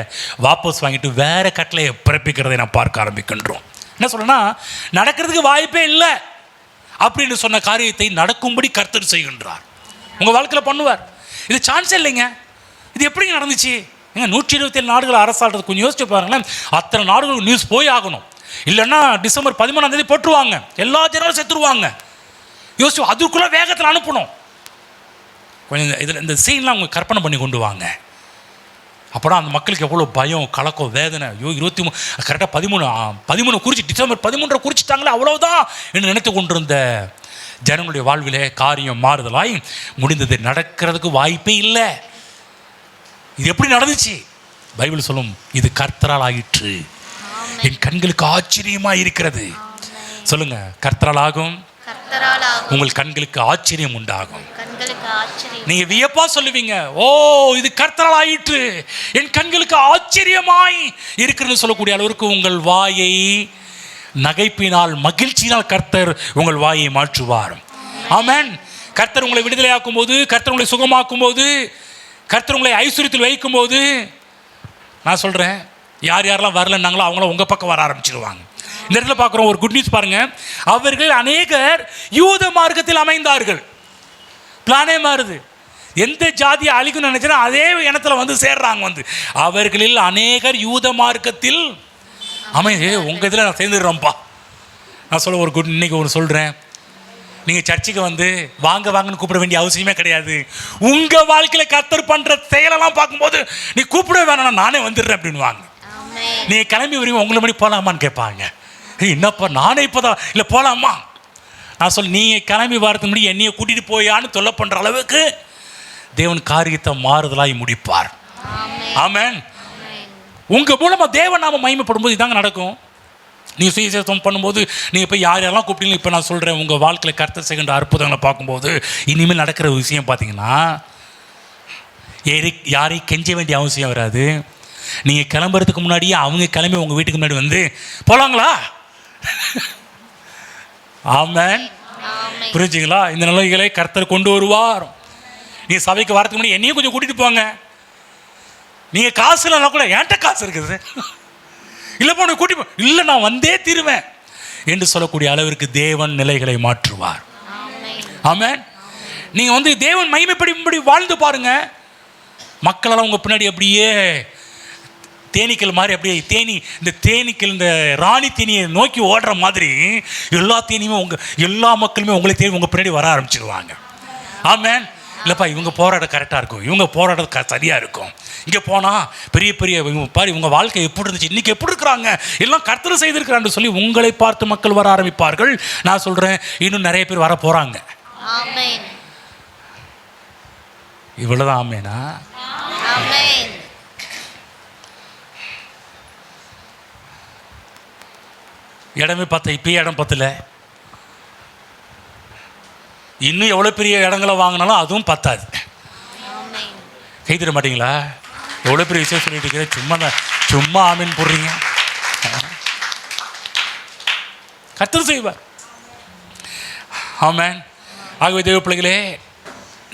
வாபஸ் வாங்கிட்டு வேற கட்டளையை பிறப்பிக்கிறதை நான் பார்க்க ஆரம்பிக்கின்றோம். என்ன சொல்றேன்னா, நடக்கிறதுக்கு வாய்ப்பே இல்லை, அப்படின்னு சொன்ன காரியத்தை நடக்கும்படி கர்த்தர் செய்கின்றார். உங்கள் வாழ்க்கையில் பண்ணுவார். இது சான்ஸே இல்லைங்க. இது எப்படிங்க நடந்துச்சு? ஏங்க 127 நாடுகள் அரசாடுறது கொஞ்சம் யோசிச்சு பாருங்களேன். அத்தனை நாடுகளுக்கு நியூஸ் போய் ஆகணும். இல்லைன்னா டிசம்பர் 13 போட்டுருவாங்க, எல்லா ஜனங்களும் செத்துருவாங்க. யோசிச்சு அதுக்குள்ளே வேகத்தில் அனுப்பணும். கொஞ்சம் இதில் இந்த சீன்லாம் அவங்க கற்பனை பண்ணி கொண்டு வாங்க. அப்போனா அந்த மக்களுக்கு எவ்வளோ பயம், கலக்கம், வேதனை. ஐயோ 23 கரெக்டாக 13 குறிச்சு டிசம்பர் 13 குறிச்சிட்டாங்களே அவ்வளோதான் என்று நினைத்து கொண்டிருந்த ஜனங்களுடைய வாழ்விலே காரியம் மாறுதலாய் முடிந்தது. நடக்கிறதுக்கு வாய்ப்பே இல்லை. இது எப்படி நடந்துச்சு? பைபிள் சொல்லும், இது கர்த்தரால் ஆயிற்று, என் கண்களுக்கு ஆச்சரியமாக இருக்கிறது. சொல்லுங்க, கர்த்தரால் ஆகும், உங்கள் கண்களுக்கு ஆச்சரியம் உண்டாகும். நீங்க வியப்பா சொல்லுவீங்க, ஓ இது கர்த்தரால் ஆயிற்று, என் கண்களுக்கு ஆச்சரியமாய் இருக்கிறது சொல்லக்கூடிய அளவிற்கு உங்கள் வாயை நகைப்பினால் மகிழ்ச்சியினால் கர்த்தர் உங்கள் வாயை மாற்றுவார். ஆமென். கர்த்தர் உங்களை விடுதலையாக்கும் போது, கர்த்தர் உங்களை சுகமாக்கும் போது, கர்த்தர் உங்களை ஐஸ்வர்யத்தில் வைக்கும் போது, நான் சொல்றேன், யார் யாரெல்லாம் வரலன்னாங்களோ அவங்களும் உங்க பக்கம் வர ஆரம்பிச்சிருவாங்க. இந்த இடத்துல பார்க்குறோம் ஒரு குட் நியூஸ் பாருங்க. அவர்கள் அநேகர் யூத மார்க்கத்தில் அமைந்தார்கள். பிளானே மாறுது. எந்த ஜாதியை அழிக்கணும்னு நினைச்சா அதே இனத்துல வந்து சேர்றாங்க. வந்து அவர்களில் அநேகர் யூத மார்க்கத்தில் உங்க இதில் நான் சேர்ந்துடுறேன்ப்பா. நான் சொல்ல ஒரு குட் இன்னைக்கு ஒரு சொல்கிறேன். நீங்கள் சர்ச்சுக்கு வந்து வாங்க வாங்கன்னு கூப்பிட வேண்டிய அவசியமே கிடையாது. உங்கள் வாழ்க்கையில் கர்த்தர் பண்ணுற செயலெல்லாம் பார்க்கும்போது நீ கூப்பிட வேணாம், நானே வந்துடுறேன் அப்படின்னு வாங்க. நீங்கள் கிளம்பி வரீங்க, உங்களை மணி போகலாமான்னு கேட்பாங்க. என்னப்பா நானே இப்போதான் இல்லை போகலாமா? நான் சொல்ல, நீங்கள் கிளம்பி வரதுக்கு முன்னாடி என்னையை கூட்டிகிட்டு போயான்னு தொல்லை பண்ணுற அளவுக்கு தேவன் காரியத்தை மாறுதலாய் முடிப்பார். ஆமென். உங்கள் மூலமாக தேவன் நாம மகிமைப்படும் போது இதாங்க நடக்கும். நீங்கள் சுவிசேஷம் பண்ணும்போது நீங்கள் போய் யார் யாரெல்லாம் கூப்பிட்டீங்க, இப்போ நான் சொல்கிறேன், உங்கள் வாழ்க்கையில் கர்த்தர் செய்கின்ற அற்புதங்களை பார்க்கும்போது இனிமேல் நடக்கிற விஷயம் பார்த்தீங்கன்னா யாரையும் கெஞ்ச வேண்டிய அவசியம் வராது. நீங்கள் கிளம்புறதுக்கு முன்னாடியே அவங்க கிளம்பி உங்கள் வீட்டுக்கு முன்னாடி வந்து போகலாங்களா? ஆமென். புரிஞ்சுங்களா? இந்த நிலைகளை கர்த்தர் கொண்டு வருவார். நீ சபைக்கு வரதுக்கு முன்னாடி என்னையும் கொஞ்சம் கூட்டிகிட்டு போங்க. நீங்கள் காசு இல்லைன்னா கூட என்கிட்ட காசு இருக்குது, இல்லைப்பா உனக்கு கூட்டி போ, இல்லை நான் வந்தே தீருவேன் என்று சொல்லக்கூடிய அளவிற்கு தேவன் நிலைகளை மாற்றுவார். ஆமென். நீங்கள் வந்து தேவன் மகிமைப்படும்படி வாழ்ந்து பாருங்க. மக்களெல்லாம் உங்கள் பின்னாடி அப்படியே தேனீக்கள் மாதிரி அப்படியே தேனீக்கள் இந்த ராணி தேனியை நோக்கி ஓடுற மாதிரி எல்லா தேனியுமே எல்லா மக்களுமே உங்களை தேடி உங்கள் பின்னாடி வர ஆரம்பிச்சிடுவாங்க. ஆமென். இல்லைப்பா இவங்க போராட்டம் கரெக்டாக இருக்கும், இவங்க போராட்டம் சரியாக இருக்கும், இங்கே போனால் பெரிய பாரு இவங்க வாழ்க்கை எப்படி இருந்துச்சு, இன்றைக்கி எப்படி இருக்கிறாங்க, எல்லாம் கர்த்தர் செய்திருக்கிறான்னு சொல்லி உங்களை பார்த்து மக்கள் வர ஆரம்பிப்பார்கள். நான் சொல்கிறேன், இன்னும் நிறைய பேர் வர போகிறாங்க. இவ்வளோதான். ஆமேனா? இடமே பார்த்த இப்பயே இடம் பத்தல, இன்னும் எவ்வளோ பெரிய இடங்களை வாங்கினாலும் அதுவும் பத்தாது. கை தர மாட்டீங்களா? எவ்வளோ பெரிய விஷயம் சொல்லிட்டு இருக்கிறேன், சும்மா ஆமீன் போடுறீங்க. கர்த்தர் செய்வார். ஆமென். ஆகவே தேவ பிள்ளைகளே,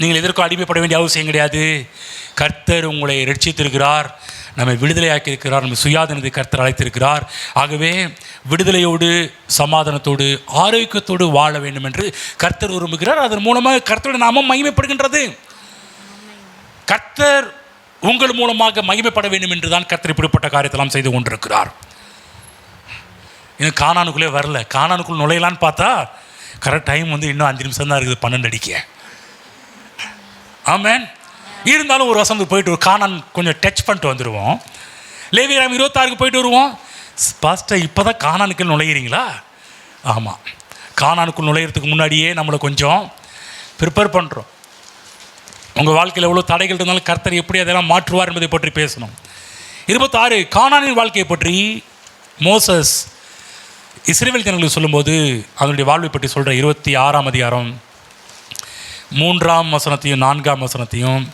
நீங்கள் எதற்கும் அடிமைப்பட வேண்டிய அவசியம் கிடையாது. கர்த்தர் உங்களை ரட்சித்திருக்கிறார், நம்மை விடுதலையாக்கி இருக்கிறார், நம்ம சுயாதீனத்தை கர்த்தர் அழைத்திருக்கிறார். ஆகவே விடுதலையோடு சமாதானத்தோடு ஆரோக்கியத்தோடு வாழ வேண்டும் என்று கர்த்தர் விரும்புகிறார். அதன் மூலமாக கர்த்தருடைய நாமம் மகிமைப்படுகின்றது. கர்த்தர் உங்கள் மூலமாக மகிமைப்பட வேண்டும் என்று தான் கர்த்தர் இப்படிப்பட்ட காரியத்தெல்லாம் செய்து கொண்டிருக்கிறார். இன்னும் கானானுக்குள்ளே வரல. கானானுக்குள் நுழையலான்னு பார்த்தா கரெக்ட் டைம் வந்து இன்னும் 5 நிமிஷம் தான் இருக்குது, 12 அடிக்க. ஆமென். இருந்தாலும் ஒரு வசனத்துக்கு போயிட்டு கானான் கொஞ்சம் டச் பண்ணிட்டு வந்துடுவோம். லேவியராம் 26 போயிட்டு வருவோம். பாஸ்டர் இப்போ தான் கானானுக்குள் நுழையிறீங்களா? ஆமாம், கானானுக்குள் நுழையிறதுக்கு முன்னாடியே நம்மளை கொஞ்சம் ப்ரிப்பேர் பண்ணுறோம். உங்கள் வாழ்க்கையில் எவ்வளோ தடைகள் இருந்தாலும் கர்த்தர் எப்படி அதெல்லாம் மாற்றுவார் என்பதை பற்றி பேசணும். 26 கானானின் வாழ்க்கையை பற்றி மோசஸ் இஸ்ரவேல் ஜனங்களுக்கு சொல்லும்போது அதனுடைய வாழ்வை பற்றி சொல்கிற 26ஆம் அதிகாரம் 3ஆம் வசனத்தையும் 4ஆம் வசனத்தையும்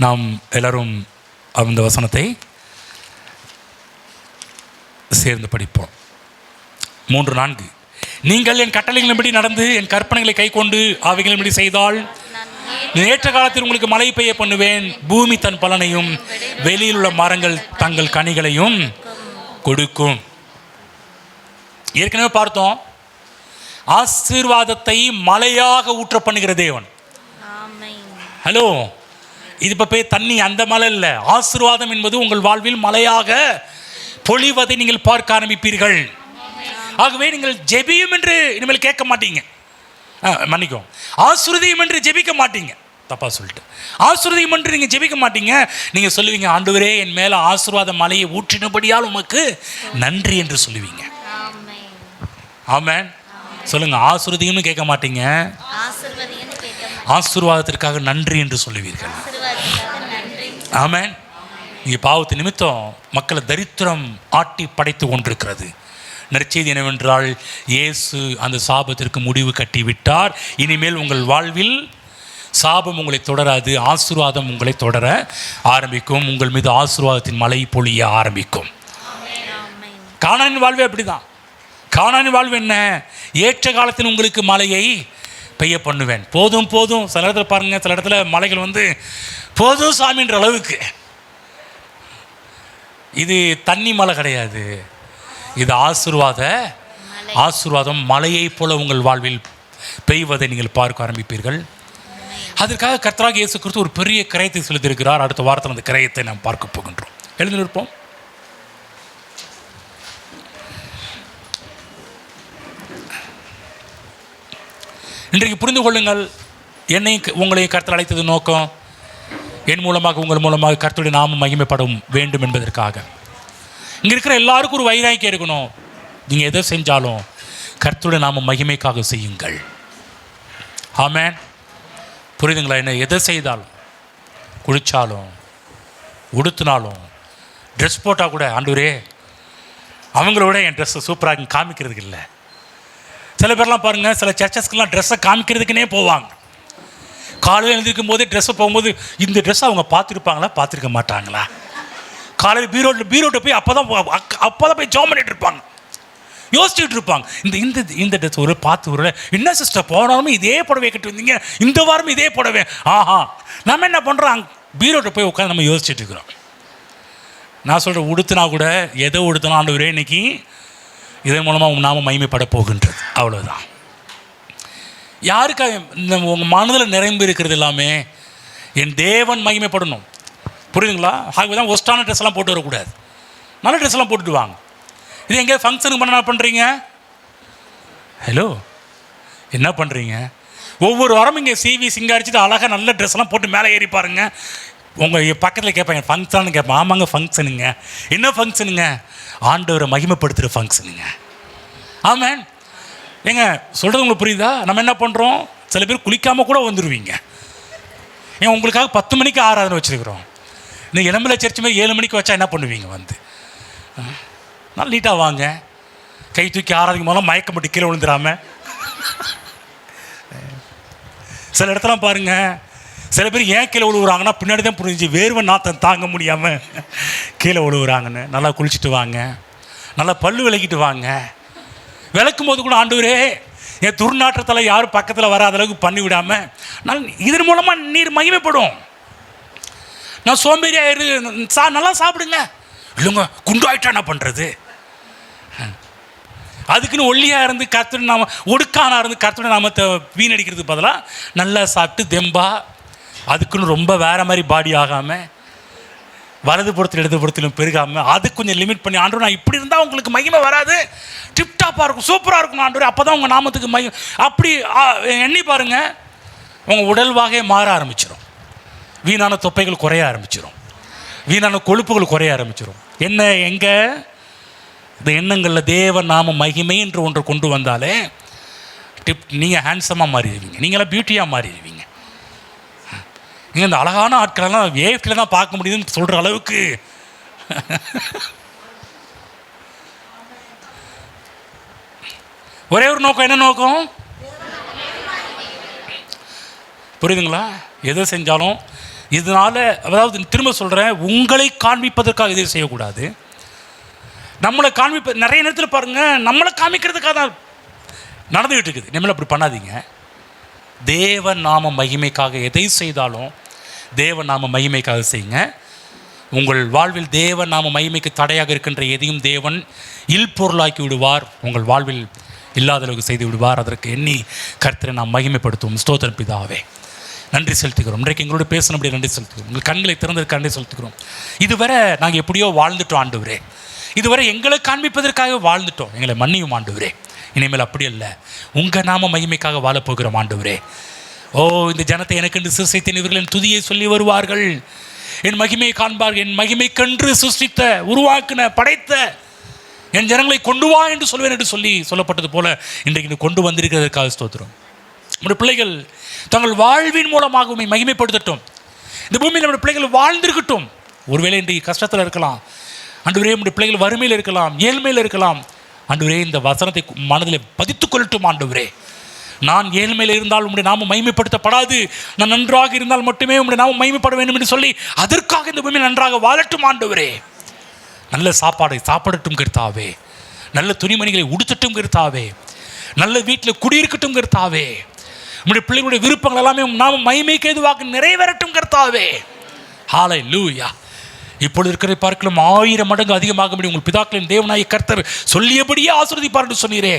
நாம் எல்லோரும் அந்த வசனத்தை சேர்ந்து படிப்போம். 3:4. நீங்கள் என் கட்டளைகளின்படி நடந்து என் கற்பனைகளை கை கொண்டு அவைகளின்படி செய்தால் நேற்ற காலத்தில் உங்களுக்கு மழை பெய்ய பண்ணுவேன், பூமி தன் பலனையும் வெளியில் உள்ள மரங்கள் தங்கள் கனிகளையும் கொடுக்கும். ஏற்கனவே பார்த்தோம், ஆசீர்வாதத்தை மழையாக ஊற்ற பண்ணுகிற தேவன். ஹலோ, இது இப்போ போய் தண்ணி அந்த மழை இல்லை. ஆசீர்வாதம் என்பது உங்கள் வாழ்வில் மழையாக பொழிவதை நீங்கள் பார்க்க ஆரம்பிப்பீர்கள். ஆகவே நீங்கள் ஜெபியும் என்று இனிமேல் கேட்க மாட்டீங்க. மன்னிக்கும், ஆசீர்வதியும் என்று ஜெபிக்க மாட்டீங்க. தப்பா சொல்லிட்டு, ஆசீர்வதியும் என்று நீங்கள் ஜெபிக்க மாட்டீங்க. நீங்கள் சொல்லுவீங்க, ஆண்டவரே என் மேலே ஆசீர்வாத மலையை ஊற்றினபடியால் உமக்கு நன்றி என்று சொல்லுவீங்க. ஆமென். சொல்லுங்க, ஆசீர்வதியும்னு கேட்க மாட்டீங்க, ஆசீர்வாதத்திற்காக நன்றி என்று சொல்லுவீர்கள். ஆமென். இங்கே பாவத்து நிமித்தம் மக்களை தரித்திரம் ஆட்டி படைத்து கொண்டிருக்கிறது. நற்செய்தி என்னவென்றால், இயேசு அந்த சாபத்திற்கு முடிவு கட்டிவிட்டார். இனிமேல் உங்கள் வாழ்வில் சாபம் உங்களை தொடராது, ஆசீர்வாதம் உங்களை தொடர ஆரம்பிக்கும். உங்கள் மீது ஆசீர்வாதத்தின் மழை பொழிய ஆரம்பிக்கும். கானானின் வாழ்வே அப்படிதான். கானானின் வாழ்வு என்ன? ஏற்ற காலத்தில் உங்களுக்கு மழையை பெய்ய பண்ணுவேன். போதும் போதும். சில இடத்துல பாருங்கள், சில இடத்துல மலைகள் வந்து போதும் சாமின்ற அளவுக்கு. இது தண்ணி மழை கிடையாது, இது ஆசீர்வாதம் மலையை போல உங்கள் வாழ்வில் பெய்வதை நீங்கள் பார்க்க ஆரம்பிப்பீர்கள். அதற்காக கர்த்தராகிய இயேசு கிறிஸ்து ஒரு பெரிய கிரயத்தை செலுத்தியிருக்கிறார். அடுத்த வாரத்தில் அந்த கிரயத்தை நாம் பார்க்க போகின்றோம். எழுந்து நிற்போம். இன்றைக்கு புரிந்து கொள்ளுங்கள், என்னையும் உங்களையும் கர்த்தர் அழைத்தது நோக்கம் என் மூலமாக உங்கள் மூலமாக கர்த்தருடைய நாமம் மகிமைப்படும் வேண்டும் என்பதற்காக. இங்கே இருக்கிற எல்லாருக்கும் ஒரு வைராக்கியம் இருக்கணும். நீங்கள் எதை செஞ்சாலும் கர்த்தருடைய நாமம் மகிமைக்காக செய்யுங்கள். ஆமென். புரியுதுங்களா? என்ன எதை செய்தாலும், குளித்தாலும் உடுத்தினாலும் ட்ரெஸ் போட்டால் கூட, ஆண்டவரே அவங்களோட என் ட்ரெஸ்ஸை சூப்பராக காமிக்கிறதுக்கு இல்லை. சில பேர்லாம் பாருங்கள், சில சர்ச்சஸ்க்கெலாம் ட்ரெஸ்ஸை காமிக்கிறதுக்குனே போவாங்க. காலையில் எழுந்திருக்கும் போதே ட்ரெஸ்ஸை போகும்போது இந்த ட்ரெஸ்ஸை அவங்க பார்த்துருப்பாங்களா பார்த்துருக்க மாட்டாங்களா? காலையில் பீரோட்டை போய் அப்போ தான் போய் ஜாம் பண்ணிட்டு இருப்பாங்க, யோசிச்சுட்டு இருப்பாங்க. இந்த ட்ரெஸ் ஒரு பார்த்து ஒரு என்ன சிஸ்டர் போனாலும் இதே புடவை கட்டி வந்தீங்க, இந்த வாரம் இதே புடவை. ஆஹா, நம்ம என்ன பண்ணுறோம்? பீரோட்டை போய் உட்காந்து நம்ம யோசிச்சுட்டு இருக்கிறோம். நான் சொல்கிறேன், உடுத்தினா கூட எதை உடுத்தினா ஆண்டவரே இன்னைக்கு இதன் மூலமாக நாம மகிமைப்பட போகின்றது. அவ்வளோதான். யாருக்காக இந்த உங்கள் மனதில் நிரம்பி இருக்கிறது எல்லாமே என் தேவன் மகிமைப்படணும். புரியுதுங்களா? ஆகவே தான் ஒஸ்டான ட்ரெஸ்லாம் போட்டு வரக்கூடாது, நல்ல ட்ரெஸ்லாம் போட்டுட்டு வாங்க. இது எங்கேயாவது ஃபங்க்ஷனுக்கு பண்ண என்ன பண்ணுறீங்க? ஹலோ, என்ன பண்ணுறீங்க? ஒவ்வொரு வாரம் இங்கே சிவி சிங்காரிச்சிட்டு அழகாக நல்ல ட்ரெஸ்லாம் போட்டு மேலே ஏறி பாருங்க. உங்கள் பக்கத்தில் கேட்பாங்க, ஃபங்க்ஷன்னு கேட்பேன். ஆமாங்க, ஃபங்க்ஷனுங்க. என்ன ஃபங்க்ஷனுங்க? ஆண்டவரை மகிமைப்படுத்துகிற ஃபங்க்ஷனுங்க. ஆமாம். ஏங்க சொல்கிறது உங்களுக்கு புரியுதா? நம்ம என்ன பண்ணுறோம்? சில பேர் குளிக்காமல் கூட வந்துடுவீங்க. ஏன் உங்களுக்காக 10 மணிக்கு ஆராதனை வச்சுருக்குறோம். நீங்கள் இளம்பில சர்ச்சு மாதிரி 7 மணிக்கு வச்சா என்ன பண்ணுவீங்க? வந்து நல்லா நீட்டாக வாங்க, கை தூக்கி ஆராதிக்கும் போதெல்லாம் மயக்கம் போட்டு கீழே விழுந்துடாம. சில இடத்துலாம் பாருங்கள், சில பேர் ஏன் கீழே விழுவுறாங்கன்னா பின்னாடி தான் புரிஞ்சு, வேர்வை நாத்தம் தாங்க முடியாமல் கீழே விழுவுறாங்கன்னு. நல்லா குளிச்சுட்டு வாங்க, நல்லா பல்லு விளக்கிட்டு வாங்க. விளக்கும் போது கூட ஆண்டவரே என் துர்நாற்றத்தில் யாரும் பக்கத்தில் வராத அளவுக்கு பண்ணி விடாமல் நான் இதன் மூலமாக நீர் மகிமைப்படும். நான் சோம்பேறியாக நல்லா சாப்பிடுங்க. இல்லைங்க, குண்டாயிட்டா என்ன பண்ணுறது? அதுக்குன்னு ஒல்லியாக இருந்து கர்த்தருடைய நாம ஒடுக்கானா இருந்து கர்த்தருடைய நாமத்தை வீணடிக்கிறதுக்கு பதிலாக நல்லா சாப்பிட்டு தெம்பா, அதுக்குன்னு ரொம்ப வேறு மாதிரி பாடி ஆகாமல், வலது புறத்தில் இடது புறத்திலும் பெருகாமல், அது கொஞ்சம் லிமிட் பண்ணி, ஆண்டவர் நான் இப்படி இருந்தால் உங்களுக்கு மகிமை வராது, டிப்டாப்பாக இருக்கும், சூப்பராக இருக்கும் ஆண்டவர், அப்போ தான் உங்கள் நாமத்துக்கு மகிமை. அப்படி எண்ணி பாருங்கள், உங்கள் உடல்வாகவே மாற ஆரம்பிச்சிடும். வீணான தொப்பைகள் குறைய ஆரம்பிச்சிடும், வீணான கொழுப்புகள் குறைய ஆரம்பிச்சிடும். என்ன எங்கே இந்த எண்ணங்களில் தேவ நாம மகிமை என்று ஒன்று கொண்டு வந்தாலே நீங்கள் ஹேண்ட்ஸமாக மாறிடுவீங்க, நீங்களாம் பியூட்டியாக மாறிடுவீங்க. நீங்கள் இந்த அழகான ஆட்களெல்லாம் ஏஃபில் தான் பார்க்க முடியுதுன்னு சொல்கிற அளவுக்கு ஒரே ஒரு நோக்கம். என்ன நோக்கம்? புரியுதுங்களா? எதை செஞ்சாலும் இதனால், அதாவது திரும்ப சொல்கிறேன், உங்களை காண்பிப்பதற்காக எதுவும் செய்யக்கூடாது. நம்மளை நிறைய நேரத்தில் பாருங்கள், நம்மளை காமிக்கிறதுக்காக தான் நடந்துகிட்டு இருக்குது. நம்மளை அப்படி பண்ணாதீங்க. தேவ நாம மகிமைக்காக எதை செய்தாலும் தேவ நாம மகிமைக்காக செய்யுங்க. உங்கள் வாழ்வில் தேவ நாம மகிமைக்கு தடையாக இருக்கின்ற எதையும் தேவன் இல்பொருளாக்கி விடுவார். உங்கள் வாழ்வில் இல்லாத அளவுக்கு செய்து விடுவார். அதற்கு எண்ணி கர்த்தரை நாம் மகிமைப்படுத்துவோம். ஸ்தோத்திரம் பிதாவே, நன்றி செலுத்துகிறோம். இன்றைக்கு எங்களோட பேசினபடியே நன்றி செலுத்துகிறோம். உங்கள் கண்களை திறந்ததற்கு நன்றி செலுத்துகிறோம். இதுவரை நாங்கள் எப்படியோ வாழ்ந்துட்டோம் ஆண்டவரே, இதுவரை எங்களை காண்பிப்பதற்காக வாழ்ந்துட்டோம். எங்களை மன்னியும் ஆண்டவரே. இனிமேல் அப்படி அல்ல, உங்கள் நாம மகிமைக்காக வாழப்போகிறோம் ஆண்டவரே. ஓ, இந்த ஜனத்தை எனக்கென்று சிருஷ்டித்தேன், இவர்கள் என் துதியை சொல்லி வருவார்கள், என் மகிமையை காண்பார்கள். என் மகிமைக்கென்று சிருஷ்டித்த, உருவாக்கின, படைத்த என் ஜனங்களை கொண்டு வா என்று சொல்வேன் என்று சொல்லப்பட்டது போல இன்றைக்கு கொண்டு வந்திருக்கிறதற்காக ஸ்தோத்திரம். நம்முடைய பிள்ளைகள் தங்கள் வாழ்வின் மூலமாக உண்மை மகிமைப்படுத்தட்டும். இந்த பூமியில் நம்முடைய பிள்ளைகள் வாழ்ந்திருக்கட்டும். ஒருவேளை இன்றைக்கு கஷ்டத்தில் இருக்கலாம் ஆண்டவரே, நம்முடைய பிள்ளைகள் வறுமையில் இருக்கலாம், ஏழ்மையில் இருக்கலாம். ஆண்டவரே, இந்த வசனத்தை மனதில் பதித்துக் கொள்ளட்டும். ஆண்டவரே, நான் ஏழ்மையில் இருந்தால் உம்முடைய நாமம் மகிமைப்படுத்தப்படாது, நான் நன்றாக இருந்தால் மட்டுமே உம்முடைய நாமம் மகிமைப்பட வேண்டும் என்று சொல்லி அதற்காக இந்த பூமியில் நன்றாக வாழட்டும். ஆண்டவரே, நல்ல சாப்பாடை சாப்பிடட்டும் கர்த்தாவே, நல்ல துணிமணிகளை உடுத்தட்டும் கர்த்தாவே, நல்ல வீட்டில் குடியிருக்கட்டும் கர்த்தாவே, உம்முடைய பிள்ளைகளுடைய விருப்பங்கள் எல்லாமே நாம மகிமைக்கு ஏதுவாக நிறைவேறட்டும் கர்த்தாவே. ஹல்லேலூயா. இப்பொழுது இருக்கிற பார்க்கலாம் 1000 மடங்கு அதிகமாக முடியும் உங்கள் பிதாக்களின் தேவனாய கர்த்தர் சொல்லியபடியே ஆசீர்வதிப்பார் என்று சொன்னீரே.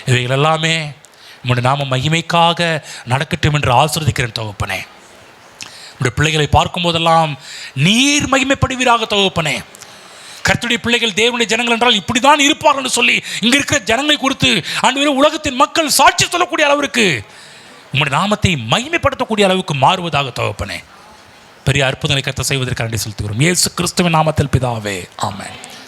இவைகள் எல்லாமே உம்முடைய நாம மகிமைக்காக நடக்கட்டும் என்று ஆசீர்வதிக்கிறேன் தகப்பனே. உம்முடைய பிள்ளைகளை பார்க்கும் போதெல்லாம் நீர் மகிமைப்படுவீராக தகப்பனே. கர்த்தருடைய பிள்ளைகள் தேவனுடைய ஜனங்கள் என்றால் இப்படி தான் இருப்பார்கள் என்று சொல்லி இங்கே இருக்கிற ஜனங்களை குறித்து ஆண்டவரே உலகத்தின் மக்கள் சாட்சி சொல்லக்கூடிய அளவிற்கு உம்முடைய நாமத்தை மகிமைப்படுத்தக்கூடிய அளவுக்கு மாறுவதாக தகப்பனே. பெரிய அற்புதங்களை கர்த்தர் செய்வதற்கு நன்றி செலுத்துகிறோம். இயேசு கிறிஸ்துவின் நாமத்தில் பிதாவே, ஆமென்.